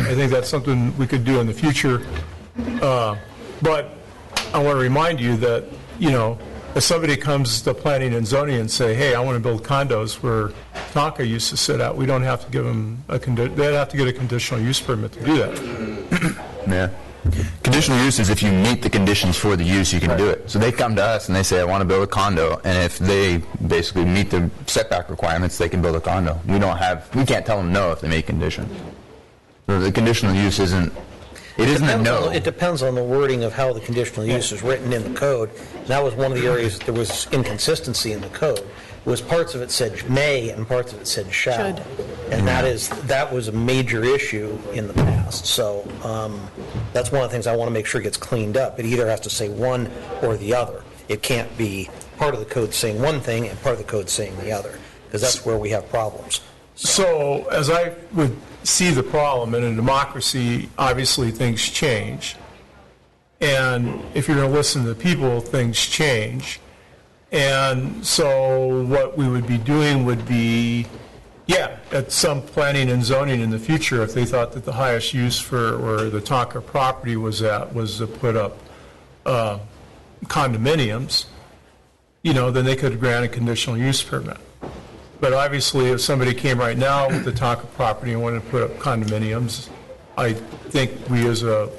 I think that's something we could do in the future. But I want to remind you that, if somebody comes to planning and zoning and say, hey, I want to build condos where Tonka used to sit at, we don't have to give them they'd have to get a conditional use permit to do that. Yeah. Conditional use is if you meet the conditions for the use, you can do it. So they come to us and they say, I want to build a condo, and if they basically meet the setback requirements, they can build a condo. We can't tell them no if they make conditions. So the conditional use isn't a no. It depends on the wording of how the conditional use is written in the code. And that was one of the areas that there was inconsistency in the code. Was parts of it said may and parts of it said shall. Should. And that was a major issue in the past. So that's one of the things I want to make sure gets cleaned up. It either has to say one or the other. It can't be part of the code saying one thing and part of the code saying the other, because that's where we have problems. So as I would see the problem, in a democracy, obviously things change. And if you're going to listen to the people, things change. And so what we would be doing would be, at some planning and zoning in the future, if they thought that the highest use for where the Tonka property was at was to put up condominiums, then they could grant a conditional use permit. But obviously, if somebody came right now with the Tonka property and wanted to put up condominiums, I think we as a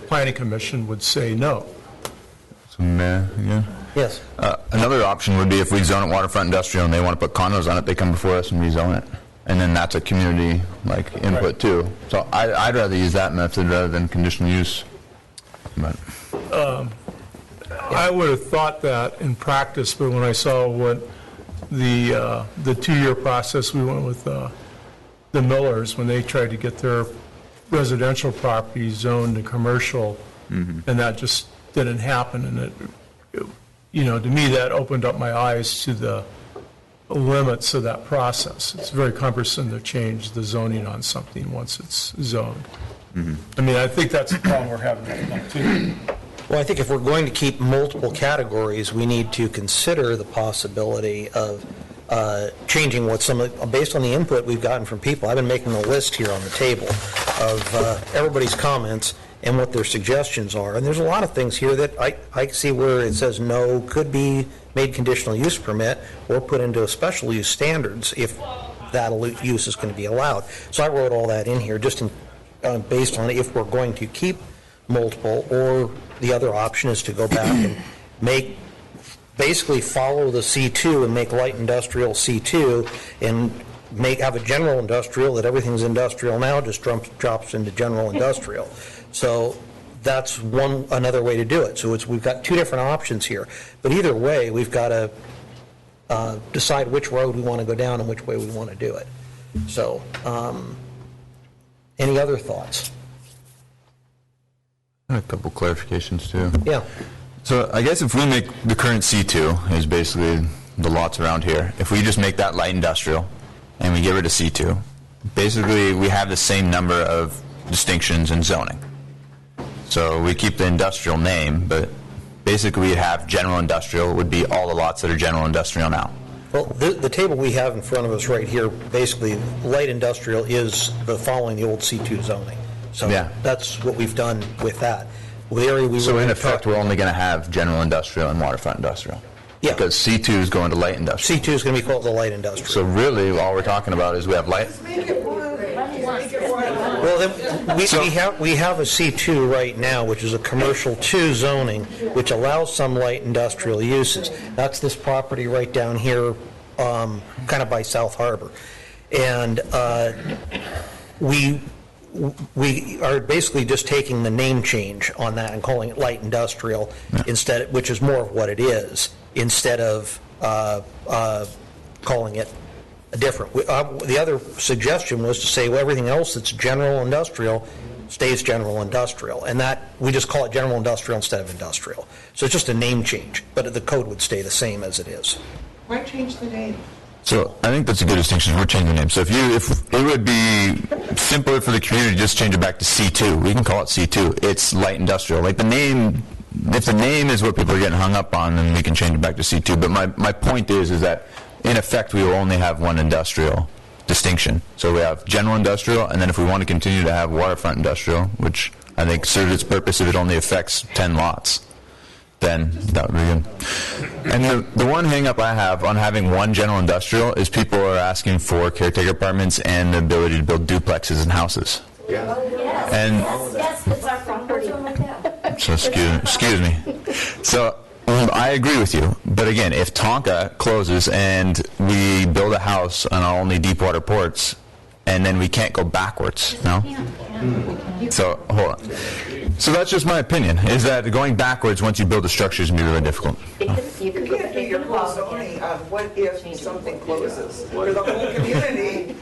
planning commission would say no. So, yeah. Yes. Another option would be if we zone it waterfront industrial and they want to put condos on it, they come before us and rezone it. And then that's a community input too. So I'd rather use that method rather than conditional use. But I would have thought that in practice, but when I saw what the 2-year process we went with the Millers when they tried to get their residential property zoned to commercial, and that just didn't happen. And to me, that opened up my eyes to the limits of that process. It's very cumbersome to change the zoning on something once it's zoned. I mean, I think that's the problem we're having right now, too. Well, I think if we're going to keep multiple categories, we need to consider the possibility of changing based on the input we've gotten from people. I've been making a list here on the table of everybody's comments and what their suggestions are. And there's a lot of things here that I see where it says no, could be made conditional use permit or put into a special use standards if that use is going to be allowed. So I wrote all that in here just based on if we're going to keep multiple, or the other option is to go back and basically follow the C2 and make light industrial C2 and have a general industrial that everything's industrial now just drops into general industrial. So that's another way to do it. So we've got two different options here. But either way, we've got to decide which road we want to go down and which way we want to do it. So any other thoughts? A couple clarifications too. Yeah. So I guess if we make the current C2 is basically the lots around here, if we just make that light industrial and we get rid of C2, basically we have the same number of distinctions in zoning. So we keep the industrial name, but basically we have general industrial would be all the lots that are general industrial now. Well, the table we have in front of us right here, basically light industrial is following the old C2 zoning. So that's what we've done with that. So in effect, we're only going to have general industrial and waterfront industrial. Yeah. Because C2 is going to light industrial. C2 is going to be called the light industrial. So really, all we're talking about is we have light. Well, then we have a C2 right now, which is a commercial 2 zoning, which allows some light industrial uses. That's this property right down here, kind of by South Harbor. And we are basically just taking the name change on that and calling it light industrial instead, which is more of what it is, instead of calling it different. The other suggestion was to say, well, everything else that's general industrial stays general industrial, and that we just call it general industrial instead of industrial. So it's just a name change, but the code would stay the same as it is. Why change the name? So I think that's a good distinction. We're changing the name. So if it would be simpler for the community to just change it back to C2, we can call it C2. It's light industrial. Like the name, if the name is what people are getting hung up on, then we can change it back to C2. But my point is that in effect we will only have one industrial distinction. So we have general industrial, and then if we want to continue to have waterfront industrial, which I think serves its purpose if it only affects 10 lots, then that would be good. And the one hang-up I have on having one general industrial is people are asking for caretaker apartments and the ability to build duplexes and houses. Yeah. And Yes, it's our property. so excuse me. So I agree with you, but again, if Tonka closes and we build a house on our only deep water ports, and then we can't go backwards, no? So hold on. So that's just my opinion, is that going backwards once you build a structure is going to be really difficult. You can't do your whole zoning on what if something closes for the whole community.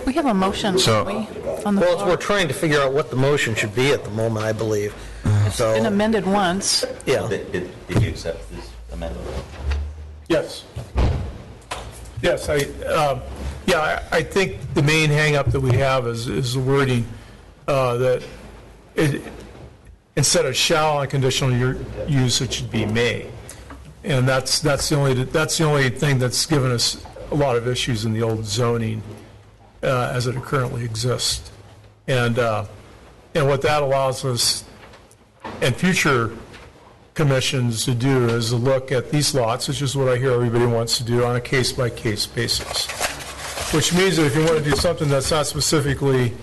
We have a motion, So- don't we, on the Well, floor? we're trying to figure out what the motion should be at the moment, I believe. Been So, amended once. yeah. Did you accept this amendment? Yes. Yes, I think the main hangup that we have is the wording, that it, instead of shall on conditional use, it should be may. And that's the only thing that's given us a lot of issues in the old zoning as it currently exists. And what that allows us and future commissions to do is to look at these lots, which is what I hear everybody wants to do, on a case-by-case basis. Which means that if you want to do something that's not specifically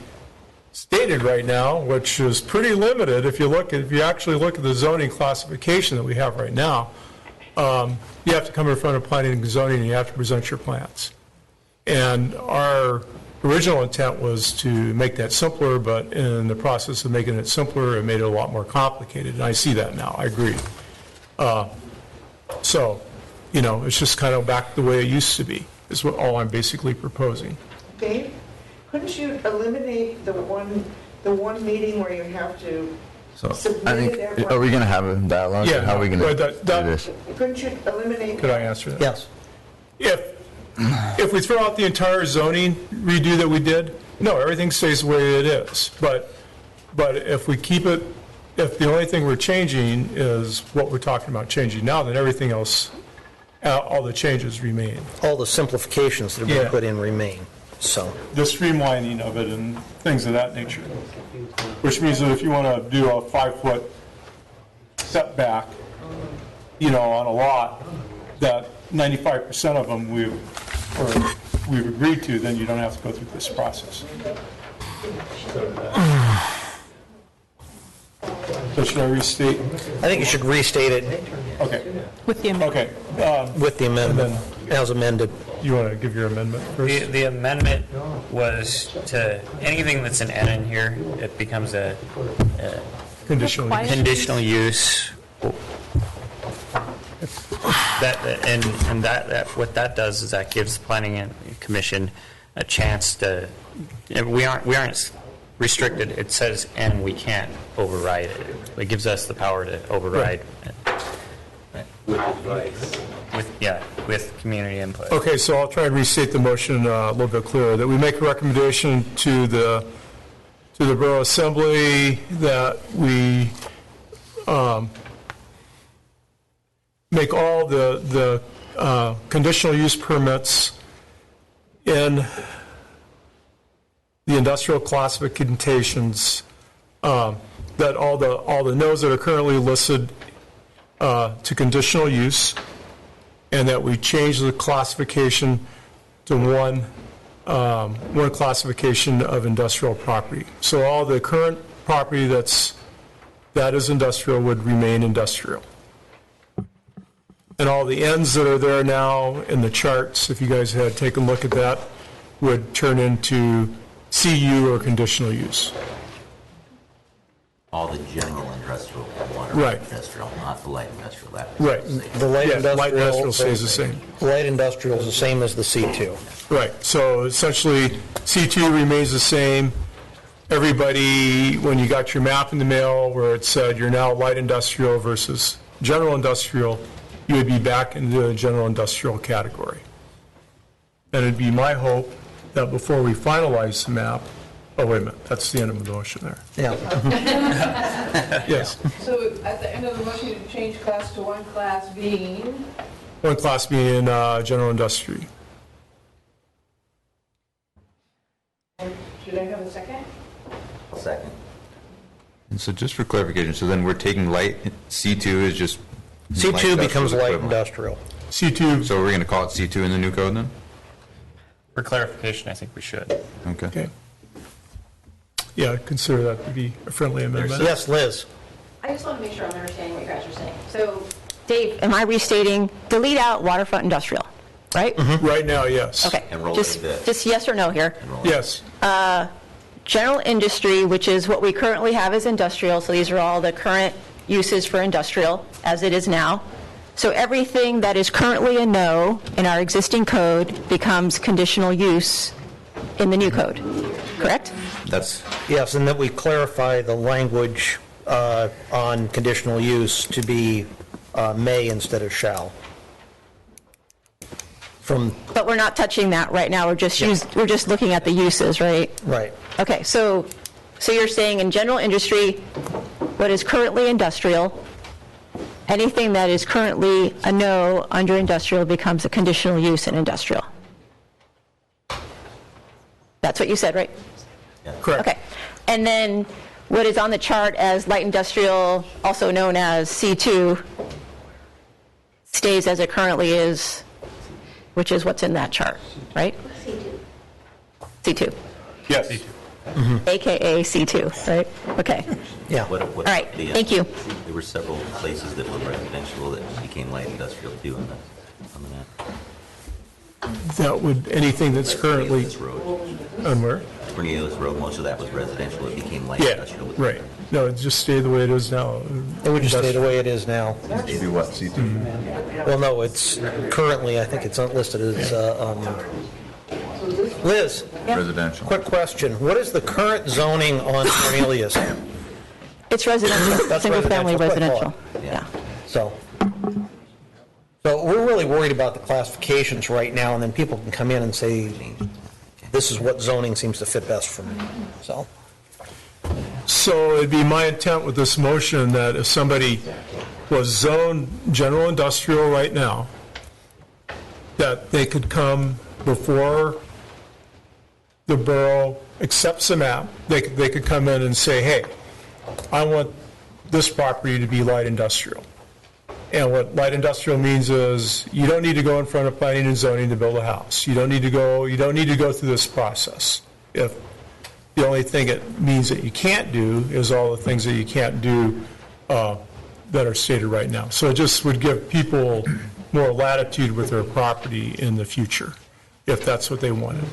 stated right now, which is pretty limited, if you actually look at the zoning classification that we have right now, you have to come in front of planning and zoning and you have to present your plans. And our original intent was to make that simpler, but in the process of making it simpler, it made it a lot more complicated. And I see that now, I agree. So, it's just kind of back the way it used to be, is what all I'm basically proposing. Dave, couldn't you eliminate the one meeting where you have to So I submit think, it every? are we going to have a dialogue? Yeah, How are we going to right, do that- this? Couldn't you eliminate? Could I answer that? Yes. If we throw out the entire zoning redo that we did, no, everything stays the way it is. But if we keep it, if the only thing we're changing is what we're talking about changing now, then everything else, all the changes remain. All the simplifications that have been Yeah. put in remain, so. The streamlining of it and things of that nature. Which means that if you want to do a 5-foot setback, on a lot, that 95% of them we've agreed to, then you don't have to go through this process. So should I restate? I think you should restate it Okay, With the amendment. okay. with the amendment, as amended. You want to give your amendment first? The amendment was to, anything that's an N in here, it becomes a Conditional use. conditional use. That what that does is that gives the planning and commission a chance to, we aren't restricted, it says, and we can't override it. It gives us the power to override it. With advice. With community input. Okay, so I'll try and restate the motion a little bit clearer, that we make a recommendation to the Borough Assembly that we make all the conditional use permits in the industrial classifications, that all the nodes that are currently listed to conditional use, and that we change the classification to one classification of industrial property. So all the current property that is industrial would remain industrial. And all the ends that are there now in the charts, if you guys had taken a look at that, would turn into CU or conditional use. All the general industrial, water Right. industrial, not the light industrial. That Right. The light Yeah, industrial. light industrial stays the same. Light industrial is the same as the C2. Right, so essentially, C2 remains the same. Everybody, when you got your map in the mail where it said you're now light industrial versus general industrial, you would be back into the general industrial category. And it'd be my hope that before we finalize the map, oh, wait a minute, that's the end of the motion there. Yeah. Yes, So at the end of the motion, you change class to one class being, one class being general industry. I have a second? Second. And so just for clarification, so then we're taking light, C2 is just... C2 becomes light equivalent. industrial. C2, So we're going to call it C2 in the new code then? For clarification, I think we should. Okay. okay. Yeah, consider that to be a friendly amendment. Yes, Liz? I just want to make sure I'm understanding what you guys are saying. So, Dave, am I restating, delete out waterfront industrial, right? Right now, yes. Okay, And roll just, in this. just yes or no here. Yes, General industry, which is what we currently have as industrial, so these are all the current uses for industrial as it is now. So everything that is currently a no in our existing code becomes conditional use in the new code, correct? That's... Yes, and that we clarify the language on conditional use to be may instead of shall. From, But we're not touching that right now, we're just looking at the uses, right? right. Okay, so you're saying in general industry, what is currently industrial, anything that is currently a no under industrial becomes a conditional use in industrial. That's what you said, right? correct. Okay. And then what is on the chart as light industrial, also known as C2, stays as it currently is, which is what's in that chart, right? C2. Yes. AKA C2, right? Okay. Yeah. All right, thank you. There were several places that were residential that became light industrial too on the map. That would, anything that's currently, Cornelius Road. on where? Cornelius Road, most of that was residential. It became light Yeah, industrial. right. No, it just stay the way it is now. It would just stay the way it is now. Be what, C2? Well, no, it's currently, I think it's listed as, Liz, Residential. quick question. What is the current zoning on Cornelius? It's residential, That's single-family residential. residential. Yeah. So we're really worried about the classifications right now, and then people can come in and say, this is what zoning seems to fit best for me, so. So it'd be my intent with this motion that if somebody was zoned general industrial right now, that they could come before the borough accepts the map, they could come in and say, hey, I want this property to be light industrial. And what light industrial means is you don't need to go in front of planning and zoning to build a house. You don't need to go through this process. If the only thing it means that you can't do is all the things that you can't do that are stated right now. So it just would give people more latitude with their property in the future, if that's what they wanted.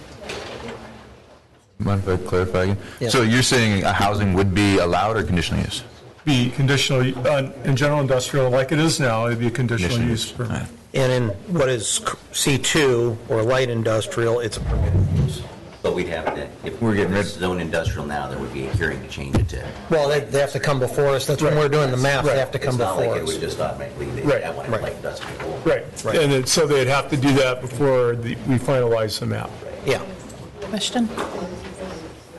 Mind if I clarify again? Yeah. So you're saying a housing would be allowed or conditional use? Be conditional, in general industrial, like it is now, it'd be a conditional Conditional use use. permit. And in what is C2, or light industrial, it's a permitted use. But we'd have to, if We're getting it's zone industrial now, there would be a hearing to change it to. Well, they have to come before us, that's when we're doing the math, they have to come It's not like before it would us. just automatically, Right, that one, right. light industrial. Right, and so they'd have to do that before we finalize the map. Yeah, Question?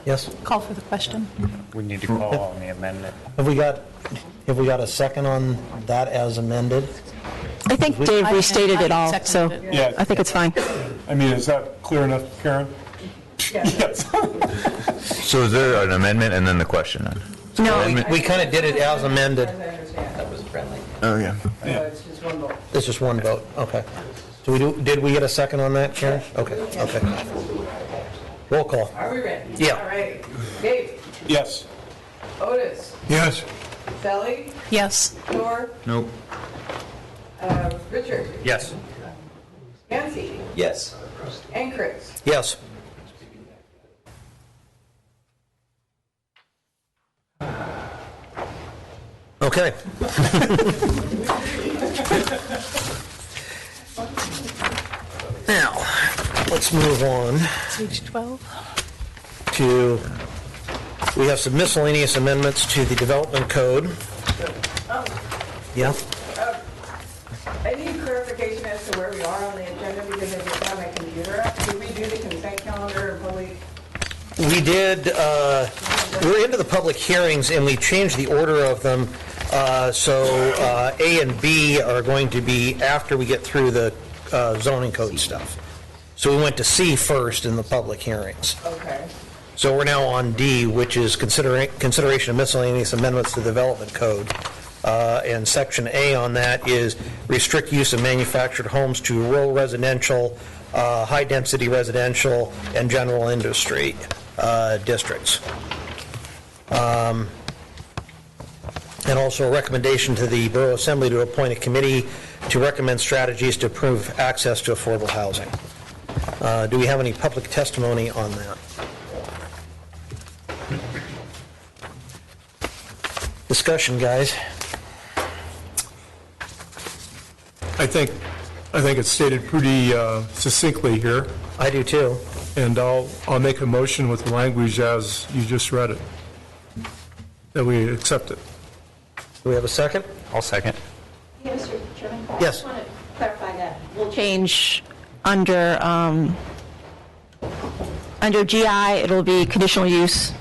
yes? Call for the question. We need to call on the amendment. Have we got a second on that as amended? I think Dave restated it all, so Seconded it. Yeah. I think it's fine. I mean, is that clear enough, Karen? Yes. So is there an amendment and then the question then? No, We kind of did it as amended. That was friendly. Oh, yeah. It's just one vote. It's just one vote, okay. So did we get a second on that, Karen? Okay. Roll call. Are we ready? Yeah. All right. Dave, Yes. Otis, Yes. Sally, Yes. Thor, Nope. Richard, Yes. Nancy, Yes. and Chris. Yes. Okay. Now, let's move on Page 12. to, we have some miscellaneous amendments to the development code. Yeah? I need clarification as to where we are on the agenda because I just have my computer up. Did we do the consent calendar and public? We did, we're into the public hearings, and we changed the order of them. So A and B are going to be after we get through the zoning code stuff. So we went to C first in the public hearings. Okay. So we're now on D, which is consideration of miscellaneous amendments to the Development Code. And Section A on that is restrict use of manufactured homes to rural residential, high-density residential, and general industry districts. And also a recommendation to the Borough Assembly to appoint a committee to recommend strategies to improve access to affordable housing. Do we have any public testimony on that? Discussion, guys. I think it's stated pretty succinctly here, I do too. and I'll make a motion with the language as you just read it, that we accept it. Do we have a second? I'll second. Yeah, Mr. Chairman? Yes. I just want to clarify that. We'll change under GI, it'll be conditional use,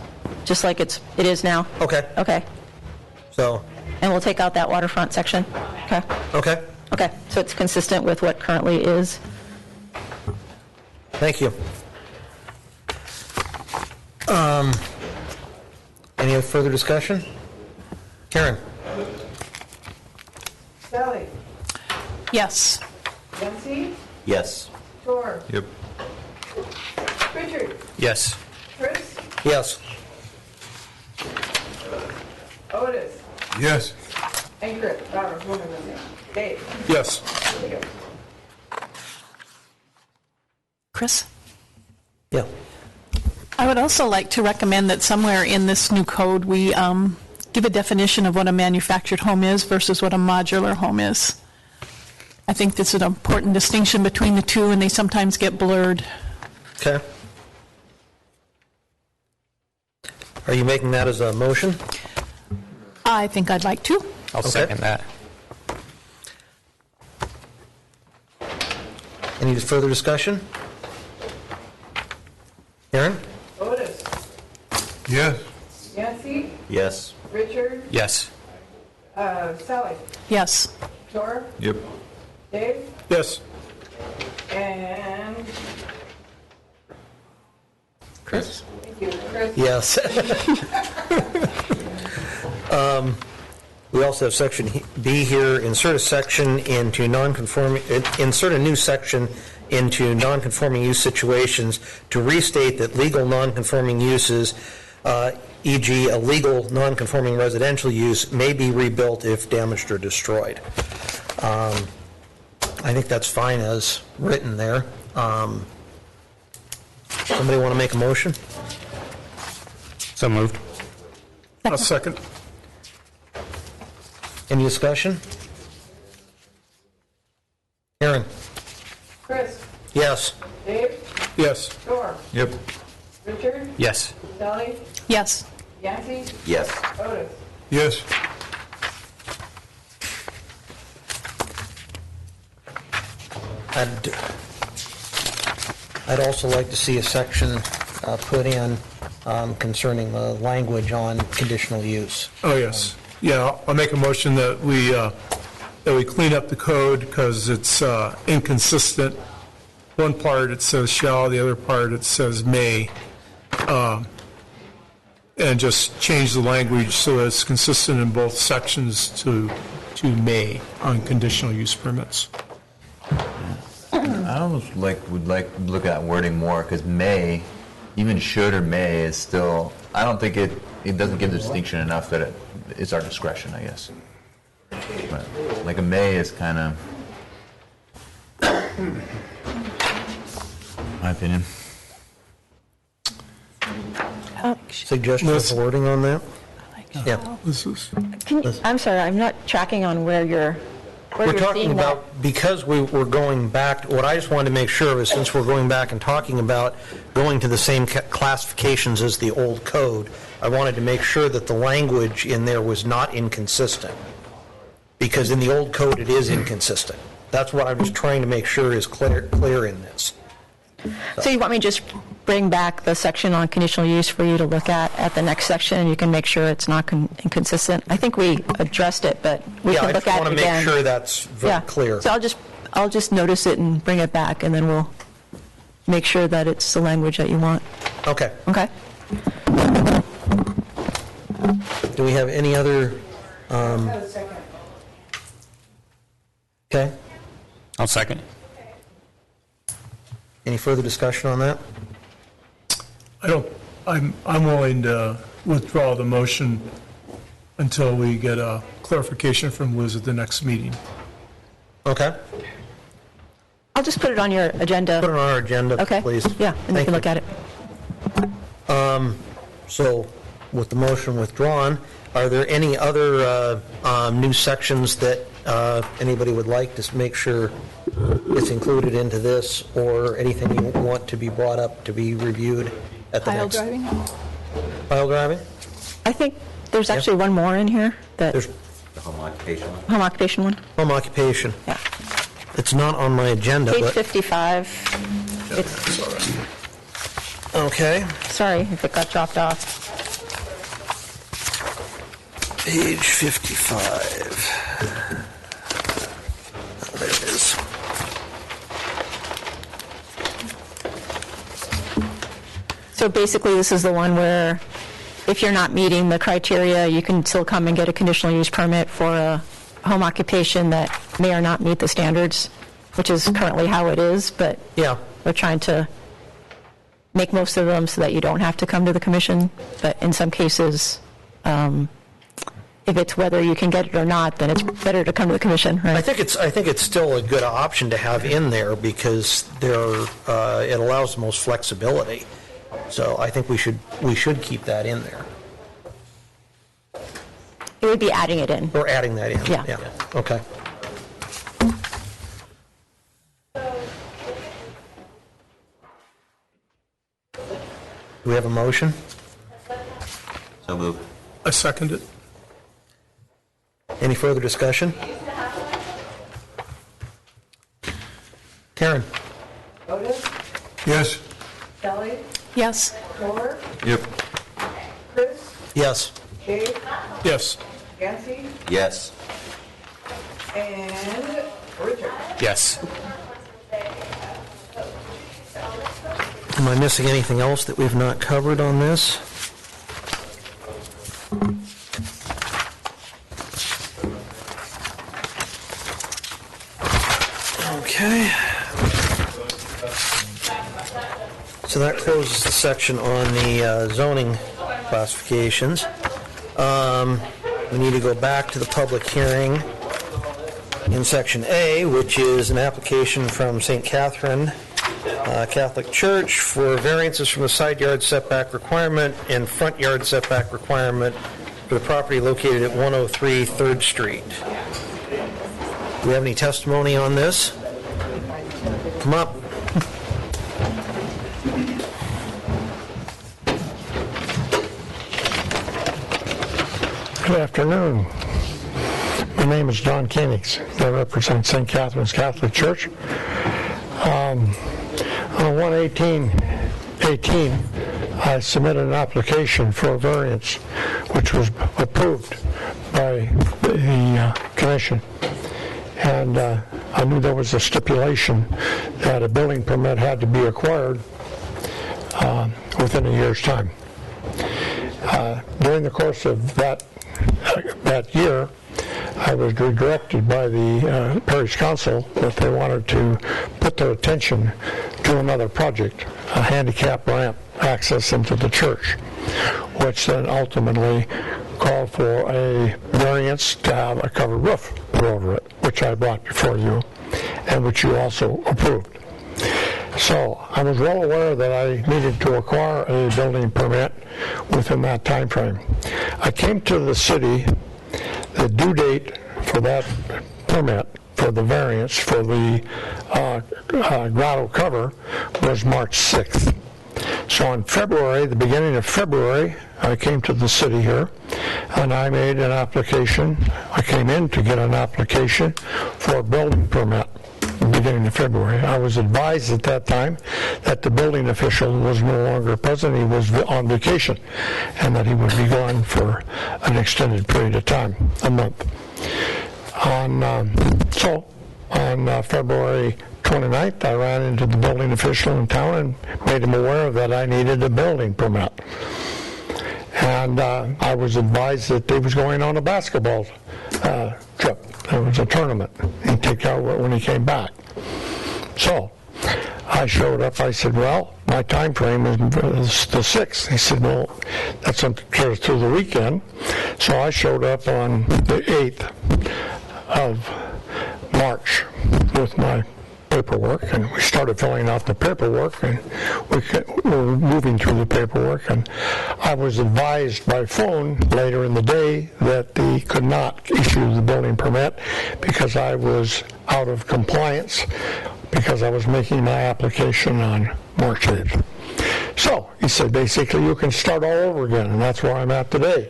just like it is now. Okay. Okay. So, And we'll take out that waterfront section. Okay. okay. Okay, so it's consistent with what currently is. Thank you. Any further discussion? Karen? Sally? Yes. Yancy? Yes. Tor? Yep. Richard? Yes. Chris? Yes. Otis? Yes. And Chris. Robert, who am I missing? Dave? Yes. Chris? Yeah. I would also like to recommend that somewhere in this new code, we give a definition of what a manufactured home is versus what a modular home is. I think this is an important distinction between the two, and they sometimes get blurred. Okay. Are you making that as a motion? I think I'd like to. I'll Okay. second that. Any further discussion? Karen? Otis? Yes. Yancy? Yes. Richard? Yes. Sally? Yes. Tor? Yep. Dave? Yes. And Chris? thank you, Chris? Yes. We also have section B here, insert a section into non-conforming, insert a new section into non-conforming use situations to restate that legal non-conforming uses, e.g. a legal non-conforming residential use, may be rebuilt if damaged or destroyed. I think that's fine as written there. Somebody want to make a motion? So moved. A second. Any discussion? Aaron? Chris? Yes. Dave? Yes. Tor? Yep. Richard? Yes. Sally? Yes. Yancy? Yes. Otis? Yes. I'd also like to see a section put in concerning the language on conditional use. Oh, yes. Yeah, I'll make a motion that we clean up the code because it's inconsistent. One part it says shall, the other part it says may. And just change the language so that it's consistent in both sections to may on conditional use permits. I almost would look at wording more, because may, even should or may, is still, I don't think it doesn't give the distinction enough that it's our discretion, I guess. But like a may is kind of, my opinion. Suggestions for wording on that? Yeah. This is, I'm sorry, I'm not tracking on where you're We're talking seeing that. about, because we're going back, what I just wanted to make sure of is, since we're going back and talking about going to the same classifications as the old code, I wanted to make sure that the language in there was not inconsistent. Because in the old code, it is inconsistent. That's what I was trying to make sure is clear in this. So you want me to just bring back the section on conditional use for you to look at the next section, and you can make sure it's not inconsistent? I think we addressed it, but we Yeah, can I look just at it want to again. make sure that's very clear. So I'll just notice it and bring it back, and then we'll make sure that it's the language that you want. Okay. Okay? Do we have any other, Second. okay, I'll second. any further discussion on that? I'm willing to withdraw the motion until we get a clarification from Liz at the next meeting. Okay, I'll just put it on your agenda. put it on our agenda, Okay? please. Yeah, and we Thank can you. look at it. So, with the motion withdrawn, are there any other new sections that anybody would like to make sure it's included into this, or anything you want to be brought up to be reviewed at the Pile next? driving? Pile driving? I think there's actually one more in here, that There's The home occupation one? home occupation one. home occupation. Yeah. It's not on my agenda, Page but, 55. It's, okay. sorry if it got dropped off. Page 55. Oh, there it is. So basically, this is the one where if you're not meeting the criteria, you can still come and get a conditional use permit for a home occupation that may or not meet the standards, which is currently how it is, but Yeah, we're trying to make most of them so that you don't have to come to the commission. But in some cases, if it's whether you can get it or not, then it's better to come to the commission, I right? think it's still a good option to have in there because it allows the most flexibility. So I think we should keep that in there, It would be adding it in. or adding that in. Yeah. Okay. Do we have a motion? So moved. I second it. Any further discussion? Karen? Otis, Yes. Kelly, Yes. Moore, Yep. Chris, Yes. Dave, Yes. Yancy, Yes. and Richard. Yes. Am I missing anything else that we've not covered on this? Okay. So that closes the section on the zoning classifications. We need to go back to the public hearing in section A, which is an application from St. Catherine Catholic Church for variances from the side yard setback requirement and front yard setback requirement for the property located at 103 3rd Street. Do we have any testimony on this? Come up. Good afternoon. My name is Don Koenigs. I represent St. Catherine's Catholic Church. On 1/18/18, I submitted an application for a variance, which was approved by the commission. And I knew there was a stipulation that a building permit had to be acquired within a year's time. During the course of that year, I was redirected by the parish council that they wanted to put their attention to another project, a handicap ramp access into the church, which then ultimately called for a variance to have a covered roof put over it, which I brought before you, and which you also approved. So I was well aware that I needed to acquire a building permit within that time frame. I came to the city. The due date for that permit, for the variance, for the grotto cover, was March 6th. So in February, the beginning of February, I came to the city here, and I made an application. I came in to get an application for a building permit. Beginning of February. I was advised at that time that the building official was no longer present. He was on vacation, and that he would be gone for an extended period of time, a month. On February 29th, I ran into the building official in town and made him aware that I needed a building permit. And I was advised that they was going on a basketball trip. There was a tournament. He'd take care of it when he came back. So I showed up. I said, well, my time frame is the 6th. He said, well, that's through the weekend. So I showed up on the 8th of March with my paperwork, and we started filling out the paperwork, and we were moving through the paperwork, and I was advised by phone later in the day that they could not issue the building permit because I was out of compliance because I was making my application on March 8th. So he said, basically, you can start all over again, and that's where I'm at today.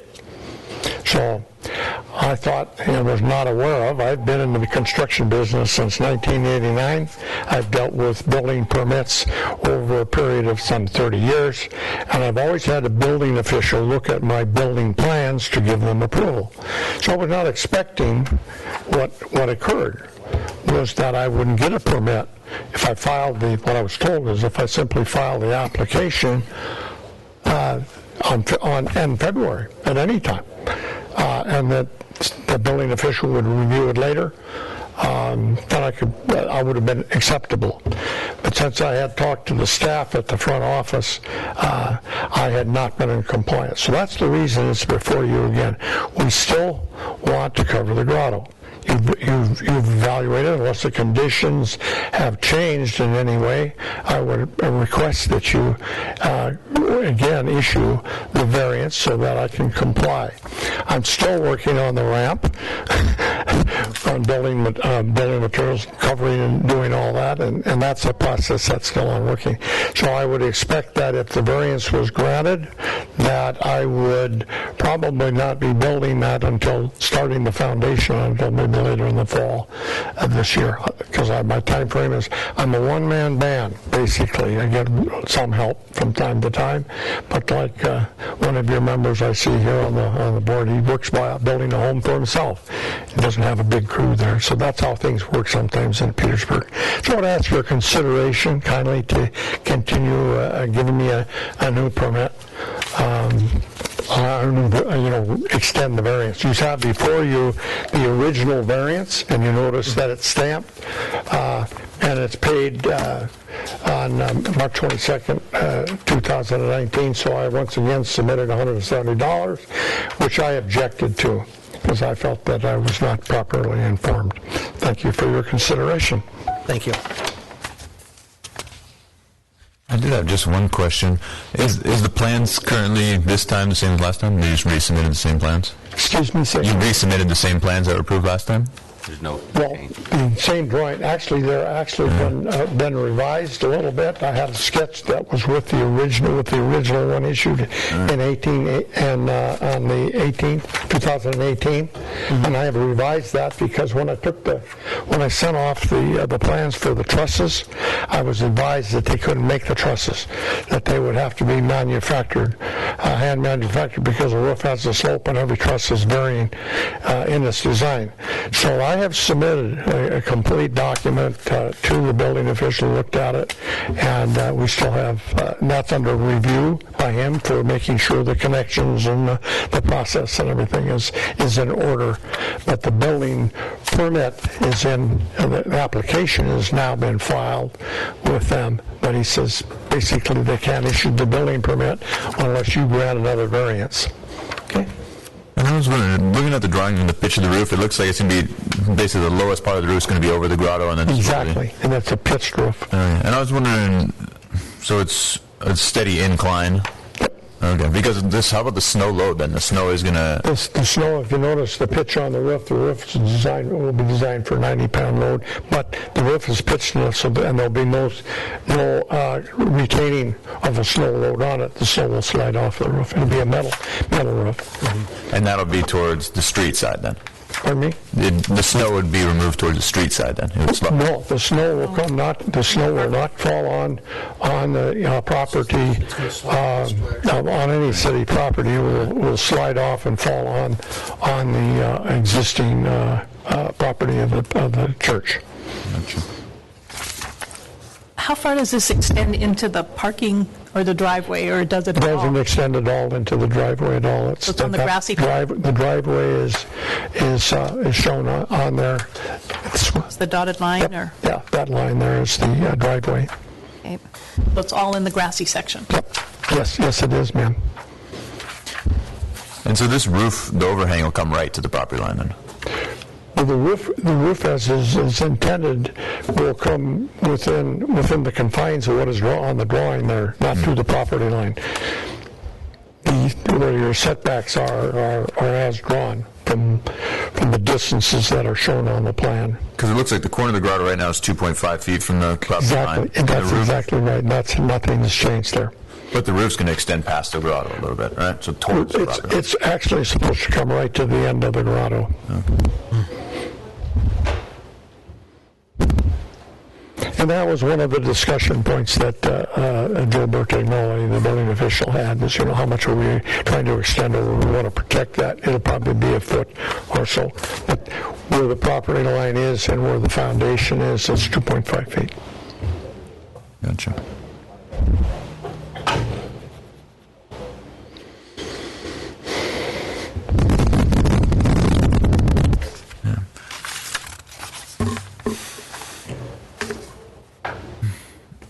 So I thought, I was not aware of. I've been in the construction business since 1989. I've dealt with building permits over a period of some 30 years, and I've always had a building official look at my building plans to give them approval. So I was not expecting what occurred was that I wouldn't get a permit if I filed what I was told is if I simply filed the application in February at any time, and that the building official would review it later, then I would have been acceptable. But since I had talked to the staff at the front office, I had not been in compliance. So that's the reason it's before you again. We still want to cover the grotto. You've evaluated, unless the conditions have changed in any way, I would request that you, again, issue the variance so that I can comply. I'm still working on the ramp, on building materials, covering and doing all that, and that's a process that's still on working. So I would expect that if the variance was granted, that I would probably not be building that until starting the foundation until maybe later in the fall of this year, because my time frame is I'm a one-man band, basically. I get some help from time to time, but like one of your members I see here on the board, he works by building a home for himself. He doesn't have a big crew there, so that's how things work sometimes in Petersburg. So I would ask for consideration kindly to continue giving me a new permit. Extend the variance. You have before you the original variance, and you notice that it's stamped, and it's paid on March 22nd, 2019, so I once again submitted $170, which I objected to, because I felt that I was not properly informed. Thank you for your consideration. Thank you. I did have just one question. Is the plans currently this time the same as last time? You just resubmitted the same plans? Excuse me, sir. You resubmitted the same plans that were approved last time? There's no Well, change. the same drawing, actually, they're actually been revised a little bit. I have a sketch that was with the original one issued in 18 and on the 18th, 2018, and I have revised that because when I sent off the plans for the trusses, I was advised that they couldn't make the trusses, that they would have to be manufactured, hand manufactured, because the roof has a slope and every truss is varying in its design. So I have submitted a complete document to the building official, looked at it, and we still have, and that's under review by him for making sure the connections and the process and everything is in order. But the building permit is in, the application has now been filed with them, but he says basically they can't issue the building permit unless you grant another variance. Okay. And I was wondering, looking at the drawing and the pitch of the roof, it looks like it's going to be basically the lowest part of the roof is going to be over the grotto, and then Exactly, and it's a pitched roof. And I was wondering, so it's a steady incline. Okay, because this, how about the snow load then? The snow is going to... The snow, if you notice the pitch on the roof is will be designed for a 90-pound load, but the roof is pitched enough so that, and there'll be no retaining of a snow load on it. The snow will slide off the roof. It'll be a metal roof. And that'll be towards the street side then? Pardon me? The snow would be removed towards the street side then? It would slope. No, the snow will come the snow will not fall on the property, on any city property. It will slide off and fall on the existing property of the church. How far does this extend into the parking or the driveway, or does it It at all? doesn't extend at all into the driveway at all. So it's on the that grassy The driveway is shown on there. It's the dotted line, or? Yeah, that line there is the driveway. Okay. So it's all in the grassy section? Yep. Yes, it is, ma'am. And so this roof, the overhang will come right to the property line then? Well, the roof as is intended will come within the confines of what is on the drawing there, not to the property line. Where your setbacks are as drawn from the distances that are shown on the plan. Because it looks like the corner of the grotto right now is 2.5 feet from the property line. Exactly, and that's exactly right. Nothing has changed there. But the roof's going to extend past the grotto a little bit, right? So towards the property. It's actually supposed to come right to the end of the grotto. And that was one of the discussion points that Joe Bertagnoli, the building official, had, is, how much are we trying to extend over? We want to protect that. It'll probably be a foot or so. But where the property line is and where the foundation is, it's 2.5 feet. Gotcha.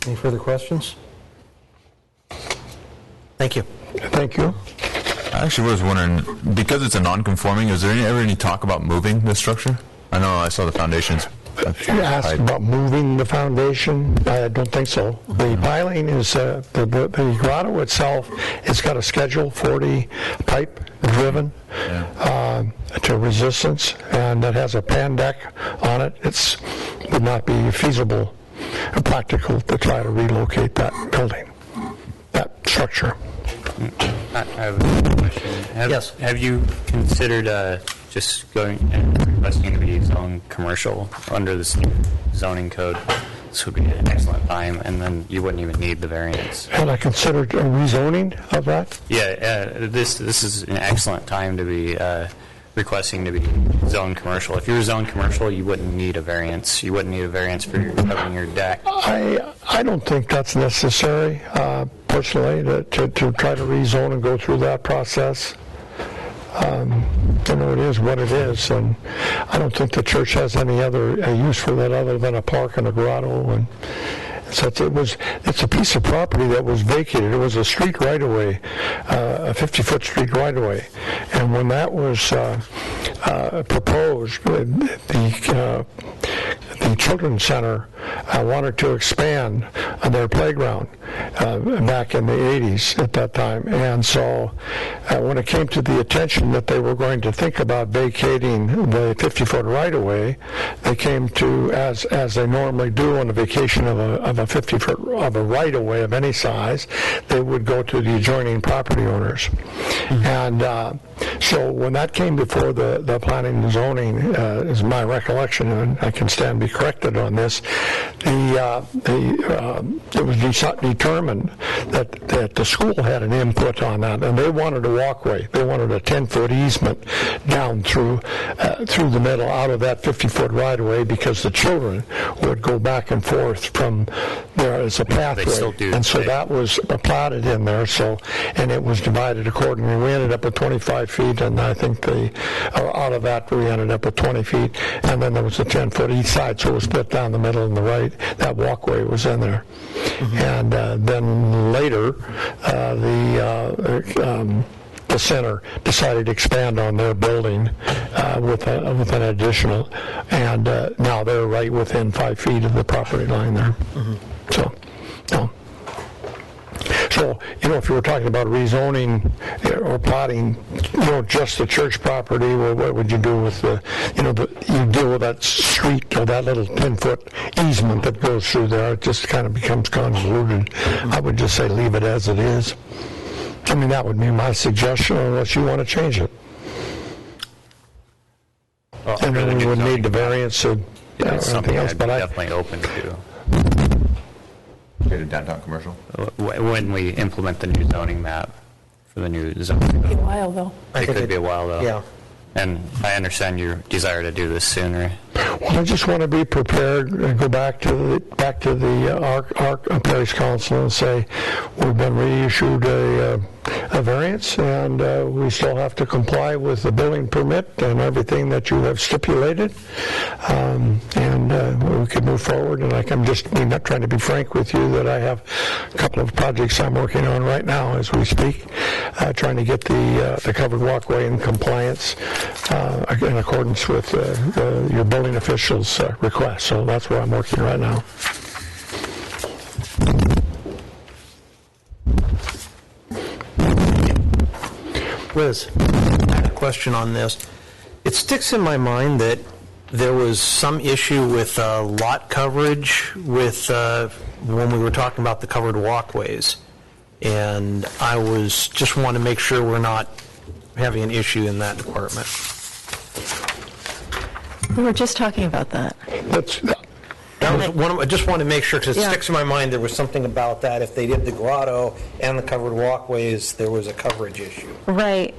Any further questions? Thank you. Thank you. I actually was wondering, because it's a non-conforming, is there ever any talk about moving this structure? I know I saw the foundations. You asked about moving the foundation? I don't think so. The piling is, the grotto itself, it's got a Schedule 40 pipe driven to resistance, and it has a pan deck on it. It would not be feasible or practical to try to relocate that building, that structure. I have a question. Yes. Have you considered just going and requesting to be zoned commercial under this new zoning code? This would be an excellent time, and then you wouldn't even need the variance. Had I considered a rezoning of that? Yeah, this is an excellent time to be requesting to be zoned commercial. If you were zoned commercial, you wouldn't need a variance. You wouldn't need a variance for covering your deck. I don't think that's necessary, personally, to try to rezone and go through that process. It is what it is, and I don't think the church has any other use for that other than a park and a grotto. And so it's a piece of property that was vacated. It was a street right-of-way, a 50-foot street right-of-way. And when that was proposed, the Children's Center wanted to expand their playground back in the 80s at that time. And so when it came to the attention that they were going to think about vacating the 50-foot right-of-way, they came to, as they normally do on a vacation of a 50-foot of a right-of-way of any size, they would go to the adjoining property owners. And so when that came before the planning and zoning, is my recollection, and I can stand to be corrected on this, it was determined that the school had an input on that, and they wanted a walkway. They wanted a 10-foot easement down through the middle out of that 50-foot right-of-way, because the children would go back and forth from there as a pathway. They still do. And so that was platted in there, and it was divided accordingly. We ended up with 25 feet, and I think out of that we ended up with 20 feet, and then there was a 10-foot east side, so it was split down the middle and the right. That walkway was in there. And then later, the center decided to expand on their building with an additional, and now they're right within 5 feet of the property line there. So, if you were talking about rezoning or plotting, just the church property, well, what would you do with you deal with that street or that little 10-foot easement that goes through there? It just kind of becomes convoluted. I would just say leave it as it is. I mean, that would be my suggestion, unless you want to change it. Well, And then we would need the variance or It's anything something else. I'd But be definitely open to. Get a downtown commercial? When we implement the new zoning map for the new zoning. Be a while, though. It could be a while, though. Yeah. And I understand your desire to do this sooner. Well, I just want to be prepared and go back to our parish council and say, we've been reissued a variance, and we still have to comply with the building permit and everything that you have stipulated, and we could move forward. And I'm just not trying to be frank with you that I have a couple of projects I'm working on right now as we speak, trying to get the covered walkway in compliance in accordance with your building officials' request. So that's where I'm working right now. Liz, I have a question on this. It sticks in my mind that there was some issue with lot coverage with when we were talking about the covered walkways, and I just want to make sure we're not having an issue in that department. We were just talking about that. That was one of, I just want to make sure, because it Yeah. sticks in my mind, there was something about that. If they did the grotto and the covered walkways, there was a coverage issue. Right.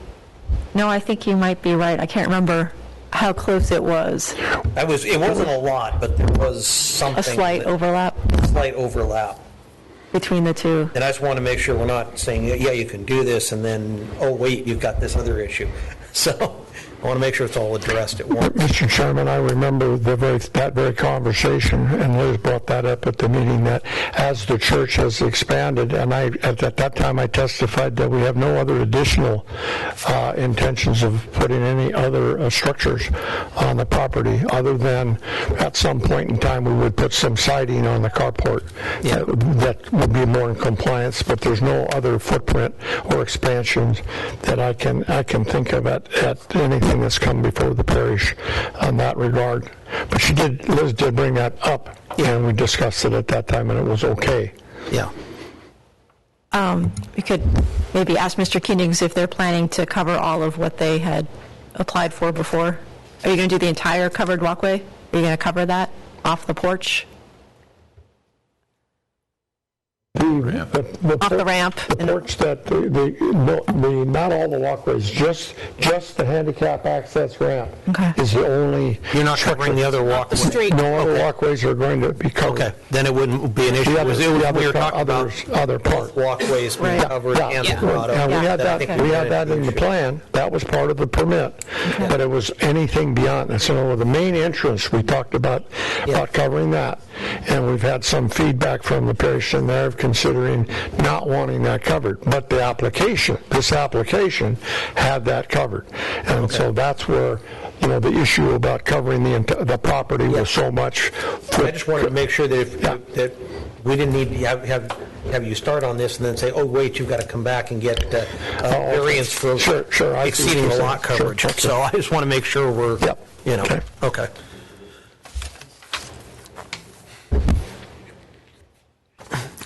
No, I think you might be right. I can't remember how close it was. It wasn't a lot, but there was something. A slight overlap Slight overlap. between the two. And I just want to make sure we're not saying, yeah, you can do this, and then, oh, wait, you've got this other issue. So I want to make sure it's all addressed at once. Mr. Chairman, I remember that very conversation, and Liz brought that up at the meeting, that as the church has expanded, and at that time I testified that we have no other additional intentions of putting any other structures on the property, other than at some point in time we would put some siding on the carport that would be more in compliance, but there's no other footprint or expansions that I can think of at anything that's come before the parish on that regard. But Liz did bring that up, and we discussed it at that time, and it was okay. Yeah. We could maybe ask Mr. Koenigs if they're planning to cover all of what they had applied for before. Are you going to do the entire covered walkway? Are you going to cover that off the porch? Off the ramp? The porch that, not all the walkways, just the handicap access ramp is the only. You're not covering the other walkways? Street. No other walkways are going to be covered. Okay, then it wouldn't be an issue. We were talking about other parts. walkways being covered and the grotto. And we had I think that, we had that in the plan. That was part of the permit. But it was anything beyond that. So the main entrance, we talked about covering that. And we've had some feedback from the parish in there of considering not wanting that covered. But this application had that covered. And so that's where, the issue about covering the property was so much. I just wanted to make sure that that we didn't need to have you start on this and then say, oh, wait, you've got to come back and get variance for exceeding the lot coverage. Sure. So I just want to make sure we're, Okay.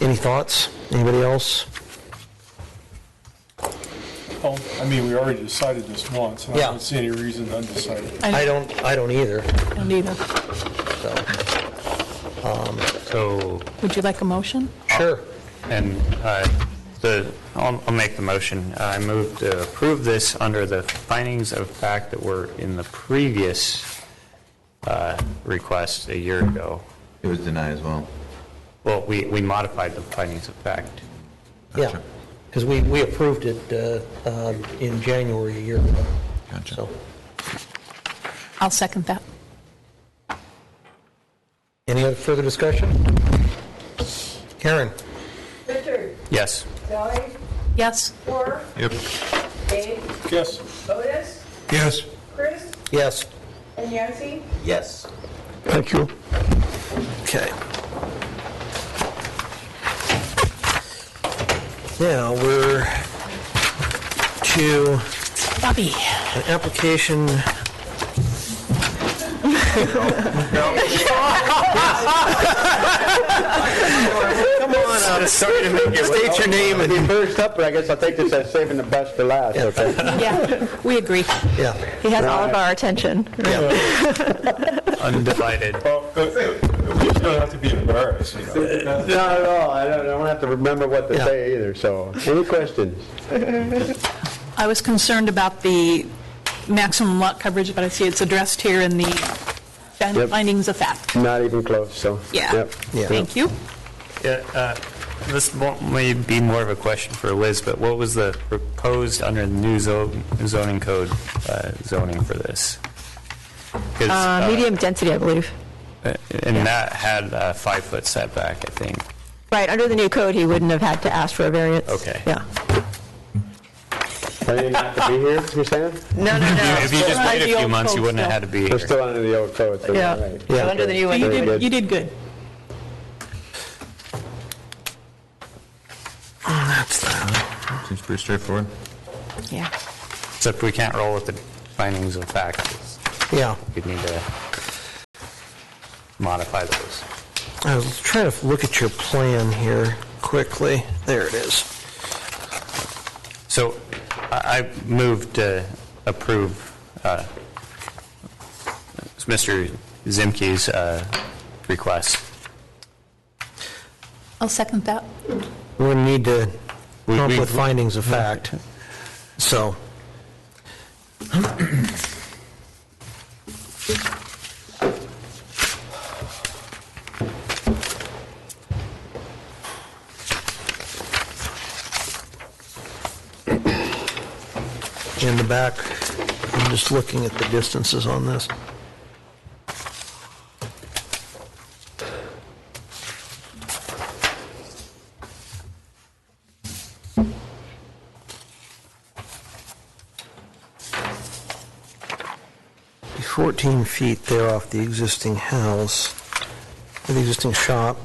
Any thoughts? Anybody else? Well, we already decided this once, and I don't see any reason to undecided. I don't either. I don't either. So, Would you like a motion? Sure. and I'll make the motion. I move to approve this under the findings of fact that were in the previous request a year ago. It was denied as well. Well, we modified the findings of fact. Yeah, because we approved it in January a year ago. Gotcha. So, I'll second that. any other further discussion? Karen? Richard? Yes. Sally? Yes. Cor? Yep. Dave? Yes. Otis? Yes. Chris? Yes. And Yancy? Yes. Thank you. Okay. Now we're to Bobby. an application. Come on up. Sorry to make you State your name and First up, but I guess I'll take this as saving the best for last, okay? Yeah, we agree. yeah. He has all of our attention. undivided. You don't have to be embarrassed. Not at all. I don't have to remember what to say either, so. Any questions? I was concerned about the maximum lot coverage, but I see it's addressed here in the Yep. Findings of fact. Not even close, so. Yeah. Yep. Yeah. Thank you. Yeah, this may be more of a question for Liz, but what was the proposed under the new zoning code zoning for this? 'Cause, Medium density, I believe. and that had a 5-foot setback, I think. Right, under the new code, he wouldn't have had to ask for a variance. Okay. Yeah. I didn't have to be here, you're saying? No. If you just Under waited the a few old months, you code wouldn't have had to be We're here. still under the old code, so you're Yeah. right. So under the new one. You did good. Seems pretty straightforward. Yeah. Except we can't roll with the findings of fact. Yeah. We'd need to modify those. I was trying to look at your plan here quickly. There it is. So I moved to approve Mr. Zimke's request. I'll second that. We're going to need to come up we- with findings of fact. So, in the back, I'm just looking at the distances on this. Be 14 feet there off the existing house, or the existing shop.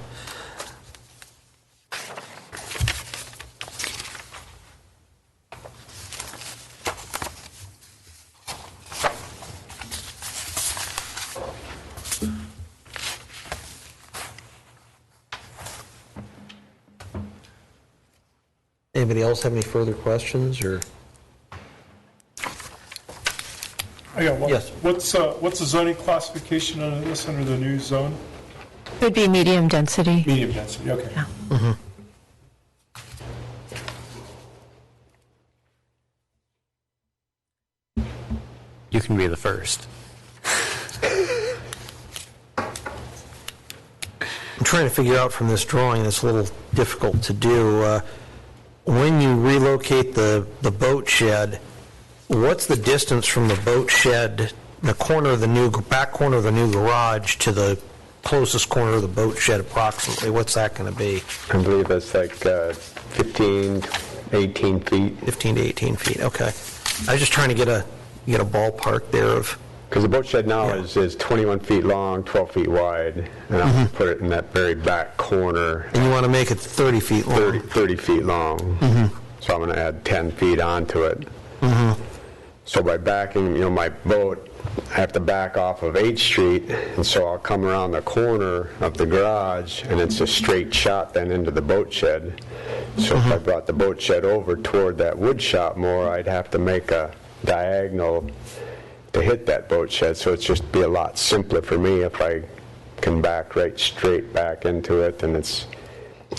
Anybody else have any further questions, or? I got one. Yes. What's the zoning classification under this, under the new zone? It would be medium density. Medium density, okay. Yeah. You can be the first. I'm trying to figure out from this drawing, it's a little difficult to do. When you relocate the boat shed, what's the distance from the boat shed, the corner of the new, back corner of the new garage to the closest corner of the boat shed approximately? What's that going to be? I believe it's like 15, 18 feet. 15 to 18 feet, okay. I was just trying to get a ballpark there of, Because the boat shed now Yeah. is 21 feet long, 12 feet wide, and I'm going to put it in that very back corner, and you want to make it 30 feet long. 30 feet long. So I'm going to add 10 feet onto it. So by backing, my boat, I have to back off of 8th Street, and so I'll come around the corner of the garage, and it's a straight shot then into the boat shed. So if I brought the boat shed over toward that wood shop more, I'd have to make a diagonal to hit that boat shed, so it's just be a lot simpler for me if I can back right straight back into it, and it's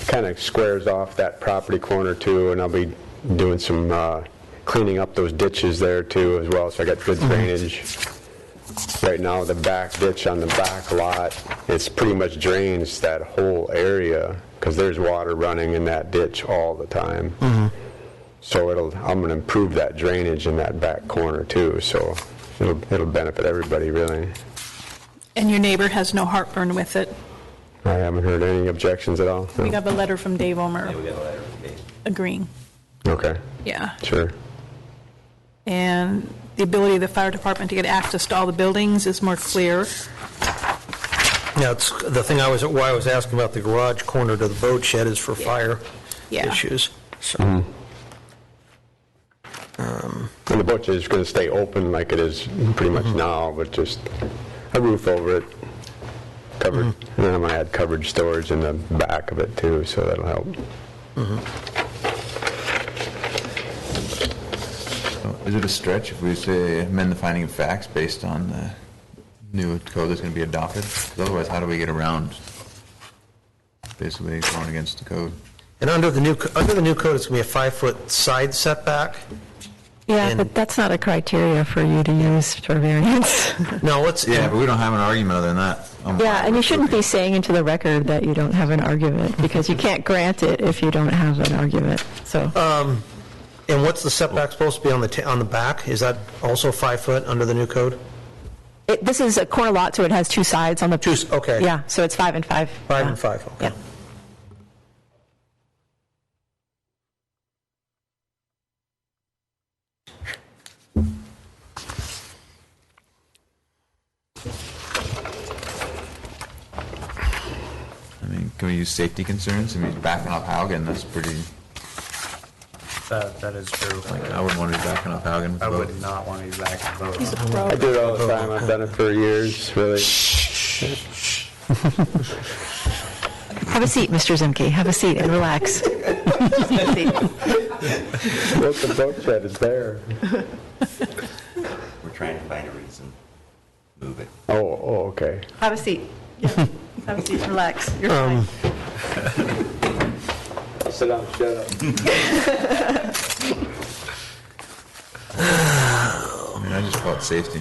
kind of squares off that property corner too, and I'll be doing some cleaning up those ditches there too as well, so I got good drainage. Right now, the back ditch on the back lot, it's pretty much drains that whole area because there's water running in that ditch all the time. So I'm going to improve that drainage in that back corner too, so it'll benefit everybody really. And your neighbor has no heartburn with it. I haven't heard any objections at all. We No. got a letter from Dave Omer We got a letter from Dave. agreeing. Okay, Yeah. sure. And the ability of the fire department to get access to all the buildings is more clear. Yeah, it's, the thing why I was asking about the garage corner to the boat shed is for fire Yeah. issues. So, And the boat shed is going to stay open like it is pretty much now, but just a roof over it, covered. And then I'm going to add coverage storage in the back of it too, so that'll help. Is it a stretch if we say amend the finding of facts based on the new code that's going to be adopted? 'Cause otherwise, how do we get around basically going against the code? and under the new code, it's going to be a 5-foot side setback. Yeah, And- but that's not a criteria for you to use for variance. No, let's, Yeah, but we don't have an argument other than that. Yeah, and you shouldn't be saying into the record that you don't have an argument, because you can't grant it if you don't have an argument, so. and what's the setback supposed to be on the back? Is that also 5 foot under the new code? This is a corner lot, so it has two sides on the. Okay. Yeah, so it's 5 and 5. 5 Yeah. and 5, okay. Yeah. I mean, can we use safety concerns? I mean, backing off Haugen, that's pretty, That is true. I wouldn't want to be backing off Haugen with I a boat. would not want to be back in the boat. I do it all the time. I've done it for years, really. Have a seat, Mr. Zimke, have a seat and relax. Look, the boat shed is there. We're trying to find a reason. Move it. Oh, okay. Have a seat. Have a seat, relax, you're fine. Sit down, shut up. I mean, I just call it safety.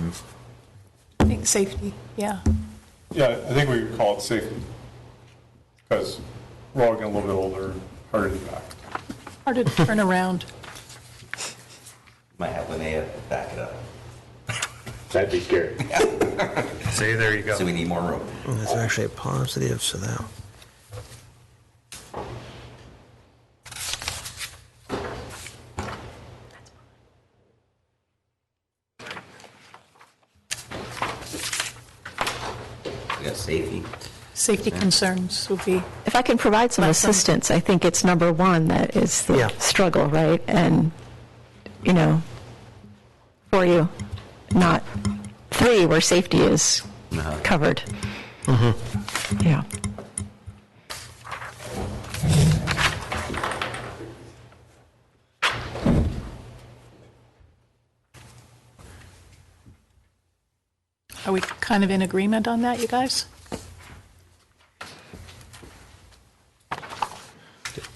I think safety, yeah. Yeah, I think we could call it safety, because we're all getting a little bit older, harder to get back. Harder to turn around. Might have Linnea back it up. That'd be scary. See, there you go. So we need more room. There's actually a positive, so that. We got safety. Safety concerns would be, If I can provide some assistance, I think it's number one that is the Yeah. struggle, right? And, you know, for you, not 3 where safety is covered. Yeah. are we kind of in agreement on that, you guys?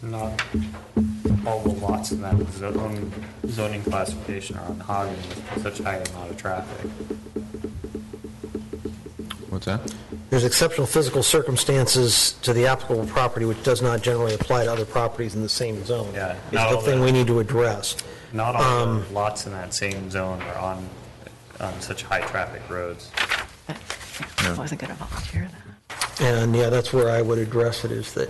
Not all the lots in that zoning classification are on Hagen with such high amount of traffic. What's that? There's exceptional physical circumstances to the applicable property which does not generally apply to other properties in the same zone. Yeah, It's not the all thing the- we need to address. Not all the lots in that same zone are on such high traffic roads. I wasn't going to volunteer that. And yeah, that's where I would address it, is that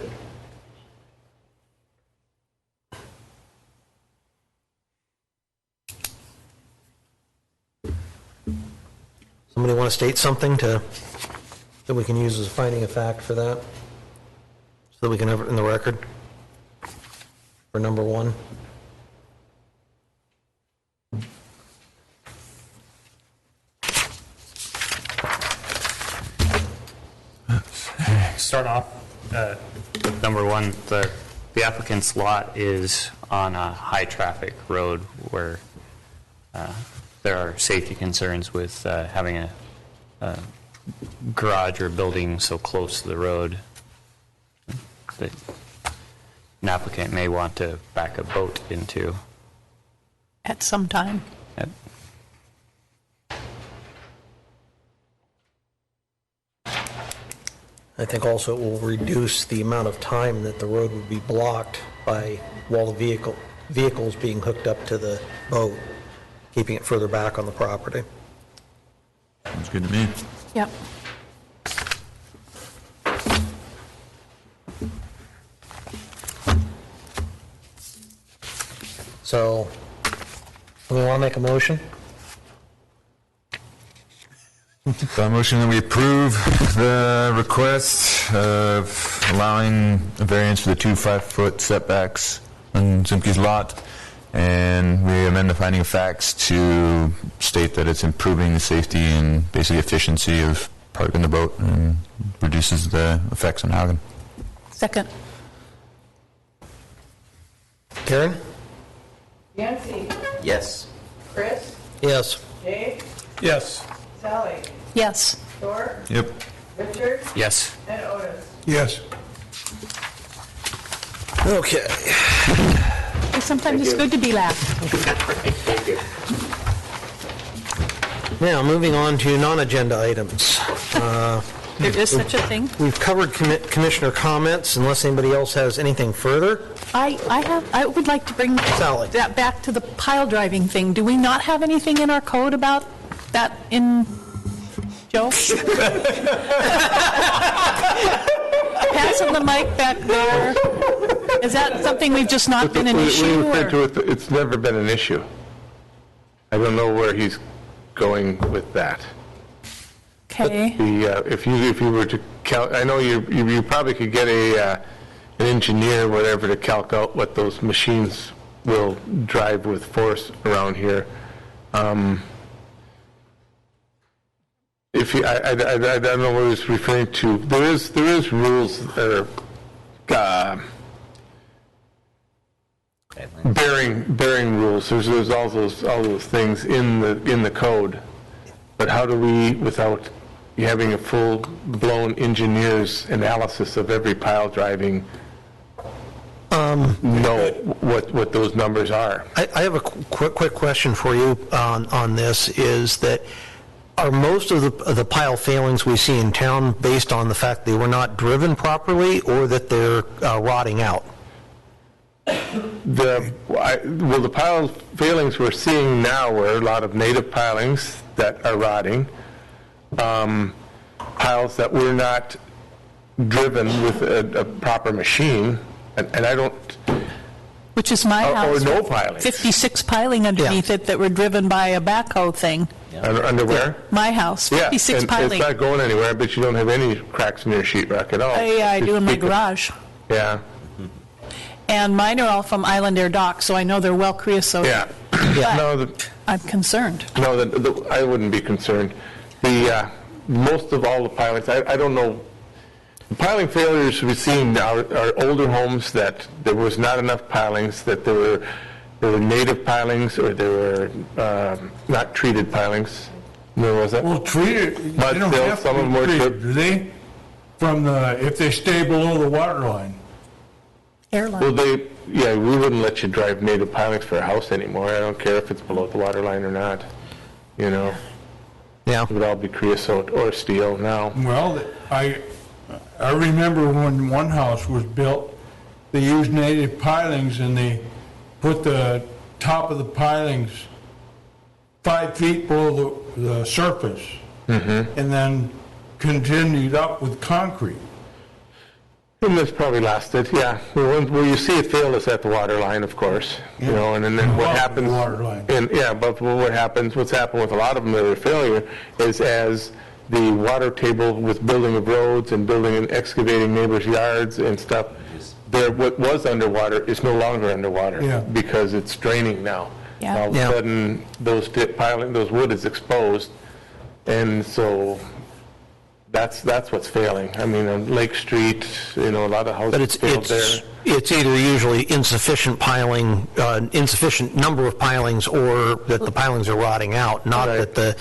somebody want to state something that we can use as a finding of fact for that? So that we can have it in the record for number 1? Start off with number 1. The applicant's lot is on a high traffic road where there are safety concerns with having a garage or building so close to the road that an applicant may want to back a boat into. At some time. I think also it will reduce the amount of time that the road would be blocked by while the vehicles being hooked up to the boat, keeping it further back on the property. Sounds good to me. Yep. So, do we want to make a motion? So I motion that we approve the request of allowing a variance for the 2 5-foot setbacks on Zimke's lot, and we amend the finding of facts to state that it's improving the safety and basically efficiency of parking the boat and reduces the effects on Haugen. Second. Karen? Yancy, Yes. Chris, Yes. Dave, Yes. Sally, Yes. Thor, Yep. Richard, Yes. and Otis. Yes. Okay. Sometimes it's good to be laughed. Thank you. Now, moving on to non-agenda items. There is such a thing. We've covered commissioner comments, unless anybody else has anything further. I would like to bring Sally. that back to the pile driving thing. Do we not have anything in our code about that in, Joe? Passing the mic back there. Is that something we've just not been an issue? It's never been an issue. I don't know where he's going with that. Okay. If you were to I know you probably could get an engineer, whatever, to calc out what those machines will drive with force around here. If you, I don't know what he's referring to. There is rules that are bearing rules. There's all those things in the code. But how do we, without having a full-blown engineer's analysis of every pile driving, know what those numbers are? I have a quick question for you on this, is that are most of the pile failings we see in town based on the fact they were not driven properly, or that they're rotting out? The pile failings we're seeing now are a lot of native pilings that are rotting, piles that were not driven with a proper machine, and I don't... Which is my house. Or no pilings. 56 piling underneath it that were driven by a backhoe thing. Under where? My house, 56 and piling. it's not going anywhere, but you don't have any cracks in your sheetrock at all. Yeah, I do in my garage. Yeah. And mine are all from Island Air Dock, so I know they're well creosote. Yeah. No, I'm concerned. No, I wouldn't be concerned. Most of all the pilings, I don't know. The piling failures we've seen are older homes that there was not enough pilings, that there were native pilings, or there were not treated pilings. There was that. Well, treated, But they don't still, have some of to them were be treated, do they? If they stay below the water line. Airline. Well, we wouldn't let you drive native pilings for a house anymore. I don't care if it's below the water line or not. You know. Yeah. It would all be creosote or steel now. Well, I remember when one house was built, they used native pilings, and they put the top of the pilings 5 feet below the surface, and then continued up with concrete. And this probably lasted, yeah. Where you see it fail is at the water line, of course. You know, and then what Above the happens? water line. But what's happened with a lot of them that are failure is as the water table with building of roads and building and excavating neighbors' yards and stuff, what was underwater is no longer underwater because it's draining now. Yeah. All of a sudden, those wood is exposed, and so that's what's failing. I mean, on Lake Street, a lot of houses failed there. It's either usually insufficient piling, insufficient number of pilings, or that the pilings are rotting out. Not that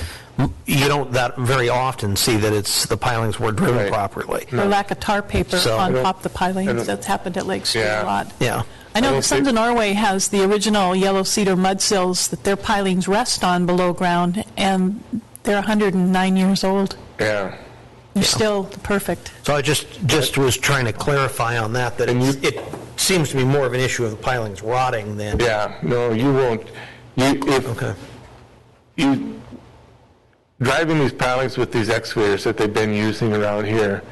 you don't that very often see that it's the pilings were driven properly. Or lack of tar paper on top of the pilings. That's happened at Lake Street a lot. Yeah. I know the Sons of Norway has the original yellow cedar mud sills that their pilings rest on below ground, and they're 109 years old. Yeah. They're still perfect. So I just was trying to clarify on that it seems to be more of an issue of the pilings rotting than... Yeah, no, you won't. Driving these pilings with these excavators that they've been using around here,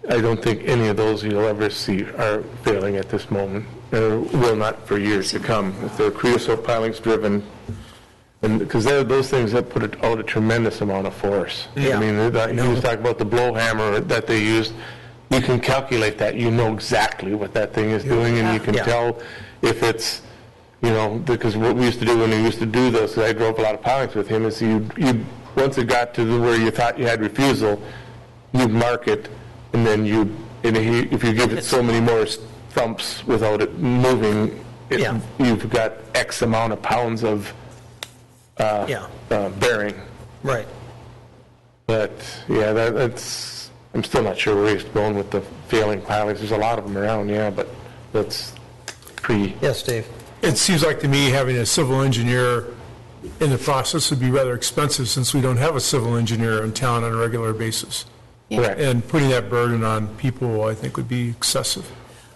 I don't think any of those you'll ever see are failing at this moment. Will not for years to come. If they're creosote pilings driven, and because those things that put out a tremendous amount of force. Yeah. I mean, you was talking about the blow hammer that they used. You can calculate that. You know exactly what that thing is doing, and you can tell if it's, because what we used to do when we used to do this, I drove a lot of pilings with him, is you once it got to where you thought you had refusal, you'd mark it, and then if you give it so many more thumps without it moving, you've got X amount of pounds of bearing. Right. But, that's, I'm still not sure where he's going with the failing pilings. There's a lot of them around, but that's Yes, Dave. It seems like to me having a civil engineer And the process would be rather expensive since we don't have a civil engineer in town on a regular basis. Right. And putting that burden on people, I think, would be excessive.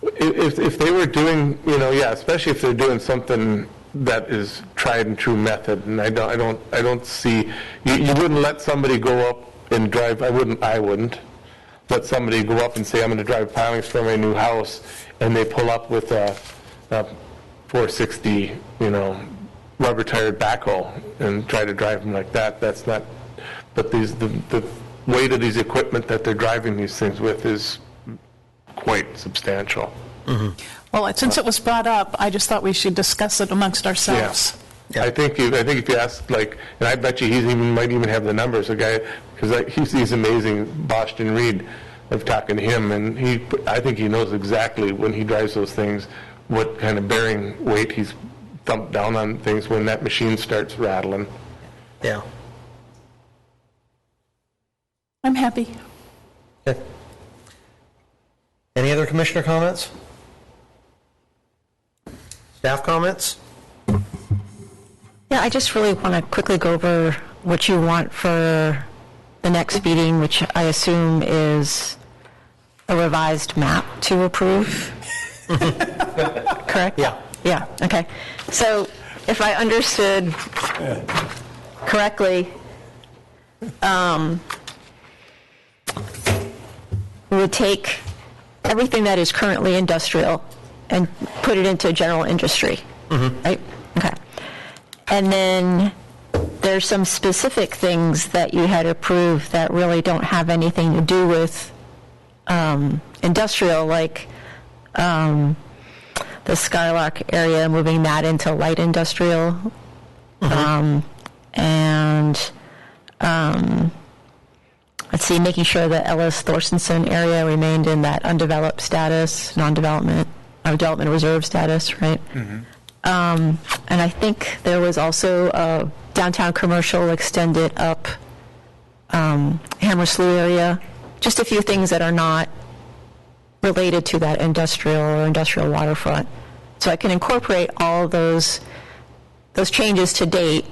If they were doing, especially if they're doing something that is tried and true method, and I don't see, you wouldn't let somebody go up and drive, I wouldn't let somebody go up and say, I'm going to drive pilings for my new house, and they pull up with a 460, rubber-tired backhoe and try to drive them like that. That's not, but the weight of these equipment that they're driving these things with is quite substantial. Well, since it was brought up, I just thought we should discuss it amongst ourselves. Yeah. I think if you ask, and I bet you might even have the numbers, the guy, because he's amazing, Boston Reed, of talking to him, and I think he knows exactly when he drives those things, what kind of bearing weight he's thumped down on things when that machine starts rattling. Yeah. I'm happy. Okay. Any other commissioner comments? Staff comments? Yeah, I just really want to quickly go over what you want for the next meeting, which I assume is a revised map to approve. Correct? Yeah. Yeah, okay. So if I understood correctly, we would take everything that is currently industrial and put it into general industry, right? Okay. And then there's some specific things that you had approved that really don't have anything to do with industrial, like the Skylark area, moving that into light industrial, and let's see, making sure the Ellis Thorstenson area remained in that undeveloped status, non-development, or development reserve status, right? And I think there was also a downtown commercial extended up Hammer Slough area, just a few things that are not related to that industrial or industrial waterfront. So I can incorporate all those changes to date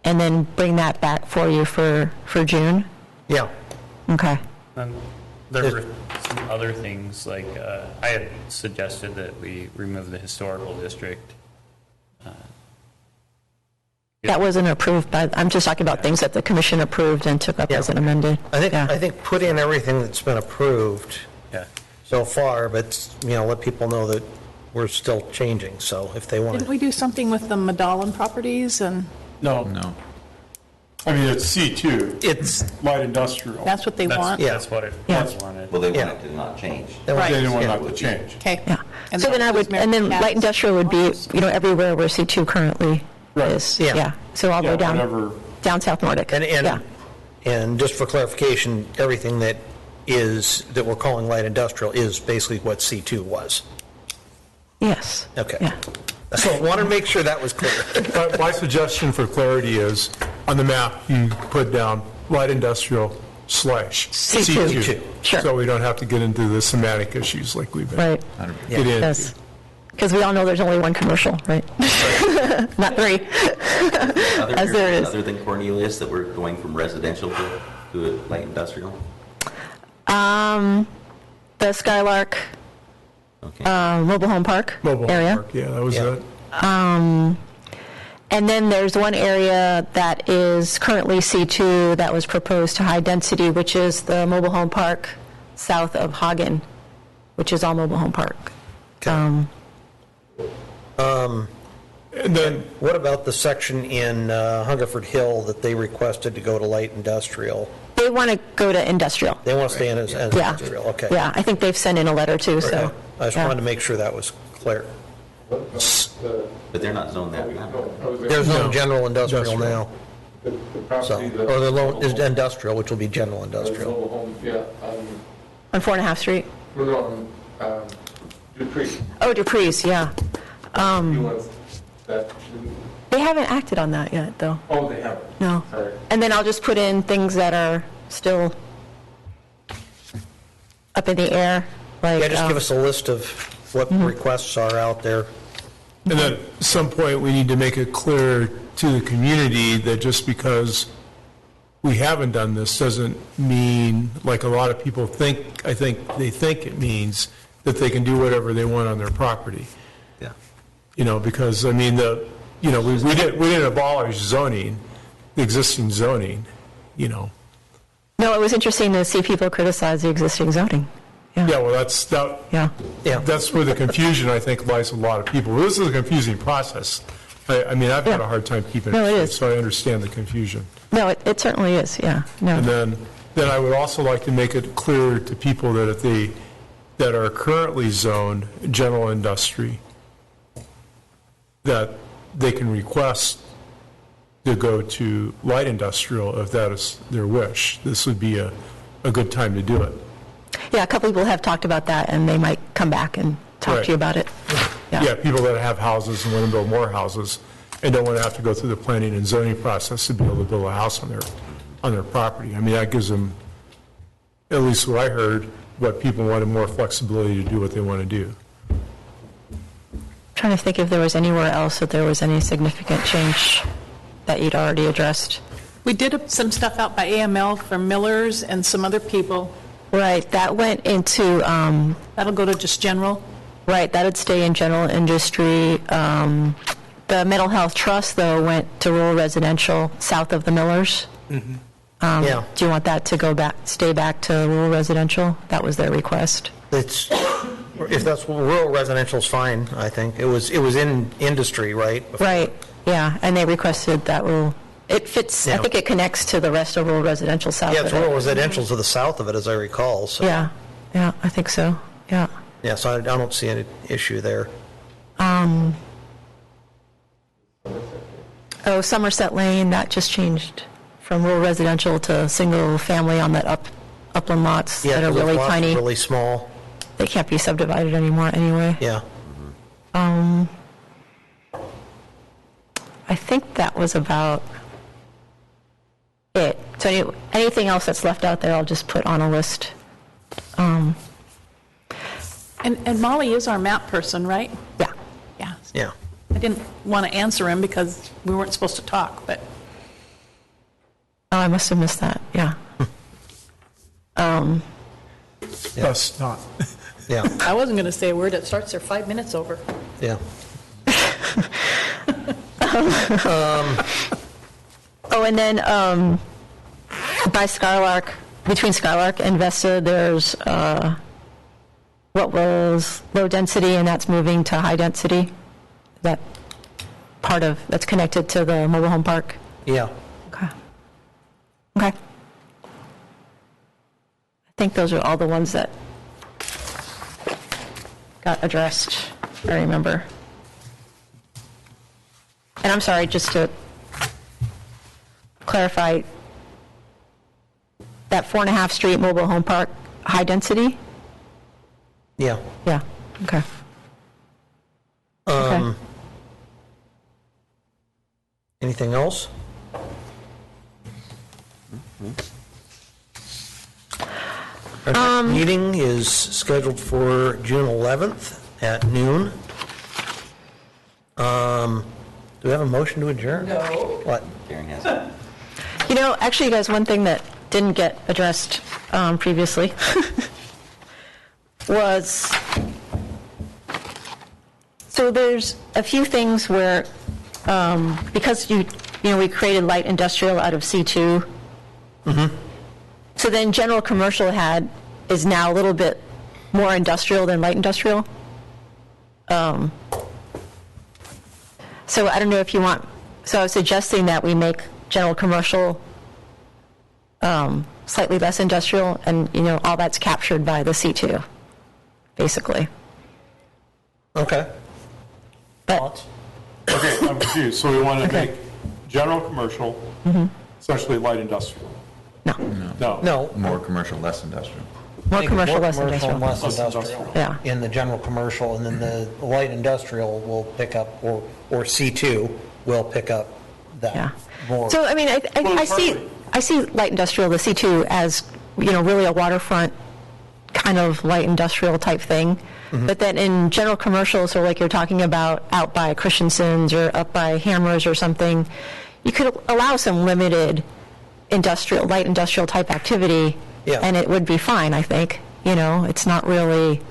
and then bring that back for you for June. Yeah. Okay. There were some other things, like I had suggested that we remove the historical district. That wasn't approved by, I'm just talking about things that the commission approved and took up as an amended. I think put in everything that's been approved so far, but, let people know that we're still changing, so if they want Didn't we do something with the Medallion properties and? No. I mean, it's C2. It's light industrial. That's what they want? That's what it wanted. Well, they want it to not change. They didn't want that to change. Okay. Yeah. So then light industrial would be, everywhere where C2 currently is. Yeah. So all the way down, whatever. down South Nordic. And just for clarification, everything that we're calling light industrial is basically what C2 was. Yes. Okay. Yeah. So I want to make sure that was clear. My suggestion for clarity is, on the map, you put down light industrial / C2. Sure. So we don't have to get into the semantic issues like we've been Right. get into. Yes. Because we all know there's only one commercial, right? Not three, as there is. Other than Cornelius, that we're going from residential to light industrial? The Skylark mobile home park Mobile area. home park, yeah, that was it. And then there's one area that is currently C2 that was proposed to high density, which is the mobile home park south of Hagen, which is all mobile home park. And then what about the section in Hungerford Hill that they requested to go to light industrial? They want to go to industrial. They want to stay in as industrial, okay. Yeah, I think they've sent in a letter too, so. I just wanted to make sure that was clear. But they're not zoned that now. There's no general industrial now. So, or the low is industrial, which will be general industrial. On 4.5 Street? No, Dupree. Oh, Dupree's, yeah. They haven't acted on that yet, though. Oh, they haven't. No. Sorry. And then I'll just put in things that are still up in the air, like. Yeah, just give us a list of what requests are out there. And then at some point, we need to make it clear to the community that just because we haven't done this doesn't mean, like a lot of people think, I think they think it means that they can do whatever they want on their property. Yeah. Because, I mean, we didn't abolish zoning, the existing zoning, No, it was interesting to see people criticize the existing zoning. Yeah, well, Yeah. that's where the confusion, I think, lies with a lot of people. This is a confusing process. I mean, I've had a hard time keeping No, it straight, is. so I understand the confusion. No, it certainly is, yeah. No. And then I would also like to make it clear to people that that are currently zoned general industry, that they can request to go to light industrial if that is their wish. This would be a good time to do it. Yeah, a couple people have talked about that, and they might come back and talk to you about it. Yeah, people that have houses and want to build more houses and don't want to have to go through the planning and zoning process to be able to build a house on their property. I mean, that gives them, at least what I heard, what people wanted more flexibility to do what they want to do. Trying to think if there was anywhere else that there was any significant change that you'd already addressed. We did some stuff out by AML for Millers and some other people. Right, that went into... That'll go to just general? Right, that would stay in general industry. The Mental Health Trust, though, went to rural residential south of the Millers. Yeah. Do you want that to stay back to rural residential? That was their request. If that's rural residential is fine, I think. It was in industry, right? Right, yeah, and they requested that it fits, I think it connects to the rest of rural residential south Yeah, of it's it. rural residential to the south of it, as I recall. So. Yeah, I think so, yeah. Yeah, so I don't see any issue there. Somerset Lane, that just changed from rural residential to single family on that upland lots that are really tiny. Really small. They can't be subdivided anymore anyway. Yeah. I think that was about it. So anything else that's left out there, I'll just put on a list. And Molly is our map person, right? Yeah. Yeah. Yeah. I didn't want to answer him because we weren't supposed to talk, but... Oh, I must have missed that, yeah. Us not. Yeah. I wasn't going to say a word. It starts there 5 minutes over. Yeah. And then by Skylark, between Skylark and Vesta, there's what was low density, and that's moving to high density. That that's connected to the mobile home park. Yeah. Okay. I think those are all the ones that got addressed, I remember. And I'm sorry, just to clarify, that 4.5 Street mobile home park, high density? Yeah. Yeah, okay. Anything else? Our next meeting is scheduled for June 11th at noon. Do we have a motion to adjourn? No. What? Karen has Actually, guys, one thing that didn't get addressed previously was, so there's a few things where, because we created light industrial out of C2, so then general commercial is now a little bit more industrial than light industrial. So I don't know if you want, so I was suggesting that we make general commercial slightly less industrial, and all that's captured by the C2, basically. Okay. But Okay, I'm confused. So we want to make general commercial essentially light industrial? no, No. More commercial, less industrial. more Make it commercial, less and industrial. less Less industrial. industrial. Yeah. In the general commercial, and then the light industrial will pick up, or C2 will pick up that. Yeah. More. So, I mean, I partly. see light industrial, the C2, as, really a waterfront kind of light industrial type thing. But then in general commercial, so like you're talking about out by Christensen's or up by Hammers or something, you could allow some limited industrial, light industrial type activity, Yeah. and it would be fine, I think. You know, it's not really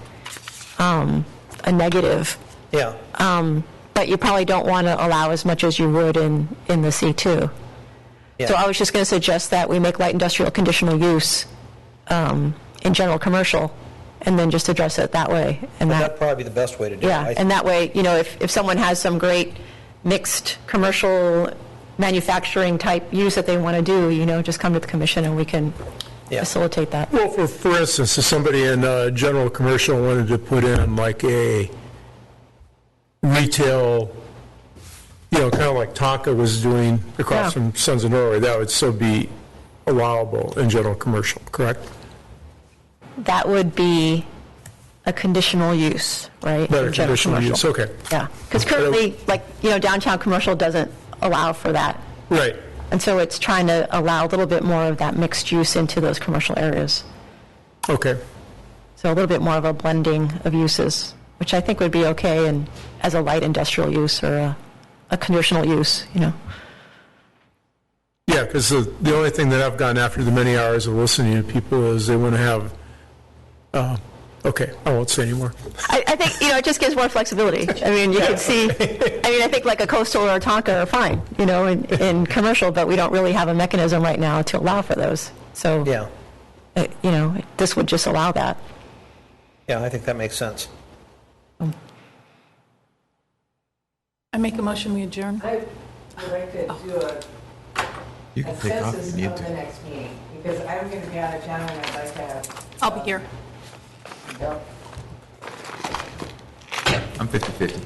a negative. Yeah. But you probably don't want to allow as much as you would in the C2. Yeah. So I was just going to suggest that we make light industrial conditional use in general commercial, and then just address it that way. And That'd probably be the best way to do it. yeah, and that way, you know, if someone has some great mixed commercial manufacturing type use that they want to do, you know, just come to the commission and we can facilitate that. Well, for instance, if somebody in general commercial wanted to put in like a retail, you know, kind of like Tonka was doing across from Sons of Norway, that would still be allowable in general commercial, correct? That would be a conditional use, right? Better in general conditional commercial. use, okay. Yeah, because currently, like, you know, downtown commercial doesn't allow for that. Right. And so it's trying to allow a little bit more of that mixed use into those commercial areas. Okay. So a little bit more of a blending of uses, which I think would be okay and as a light industrial use or a conditional use, you know. Yeah, because the only thing that I've gotten after the many hours of listening to people is they want to have, okay, I won't say anymore. I think, you know, it just gives more flexibility. I mean, you can see, I mean, I think like a Coastal or a Tonka are fine, you know, in commercial, but we don't really have a mechanism right now to allow for those. So, Yeah. You know, this would just allow that. Yeah, I think that makes sense. I make a motion, we adjourn. I would like to do You a can take off if census you of need the to. next meeting, because I'm going to be out of town and I'd like to have. I'll be here. I'm 50-50.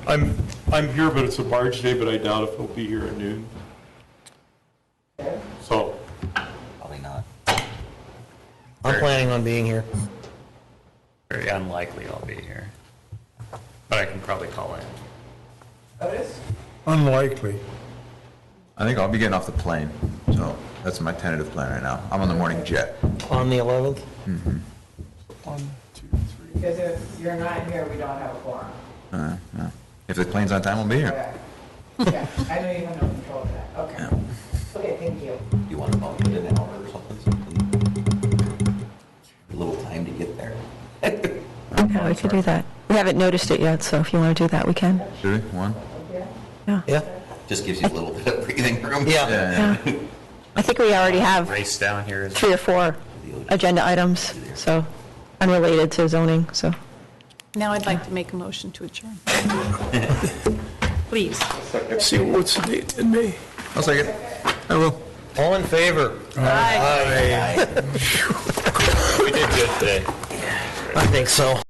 I'm here, but it's a barge day, but I doubt if he'll be here at noon. So, Probably not. I'm planning on being here. Very unlikely I'll be here. But I can probably call in. Otis? Unlikely. I think I'll be getting off the plane, so that's my tentative plan right now. I'm on the morning jet. On the 11th? Because if you're not here, we don't have a quorum. No. If the plane's on time, I'll be here. Okay. Yeah, I know you have no control of that. Okay. Okay, thank you. You want to bump it an hour or something? A little time to get there. Yeah, we could do that. We haven't noticed it yet, so if you want to do that, we can. Should we? One? Yeah. Just gives you a little bit of breathing room. Yeah. Yeah. I think we already have Race down here is 3 or 4 agenda items, so unrelated to zoning, so. Now I'd like to make a motion to adjourn. Please. See, what's the date in May? I'll take it. I will. All in favor? Aye. We did good today. I think so.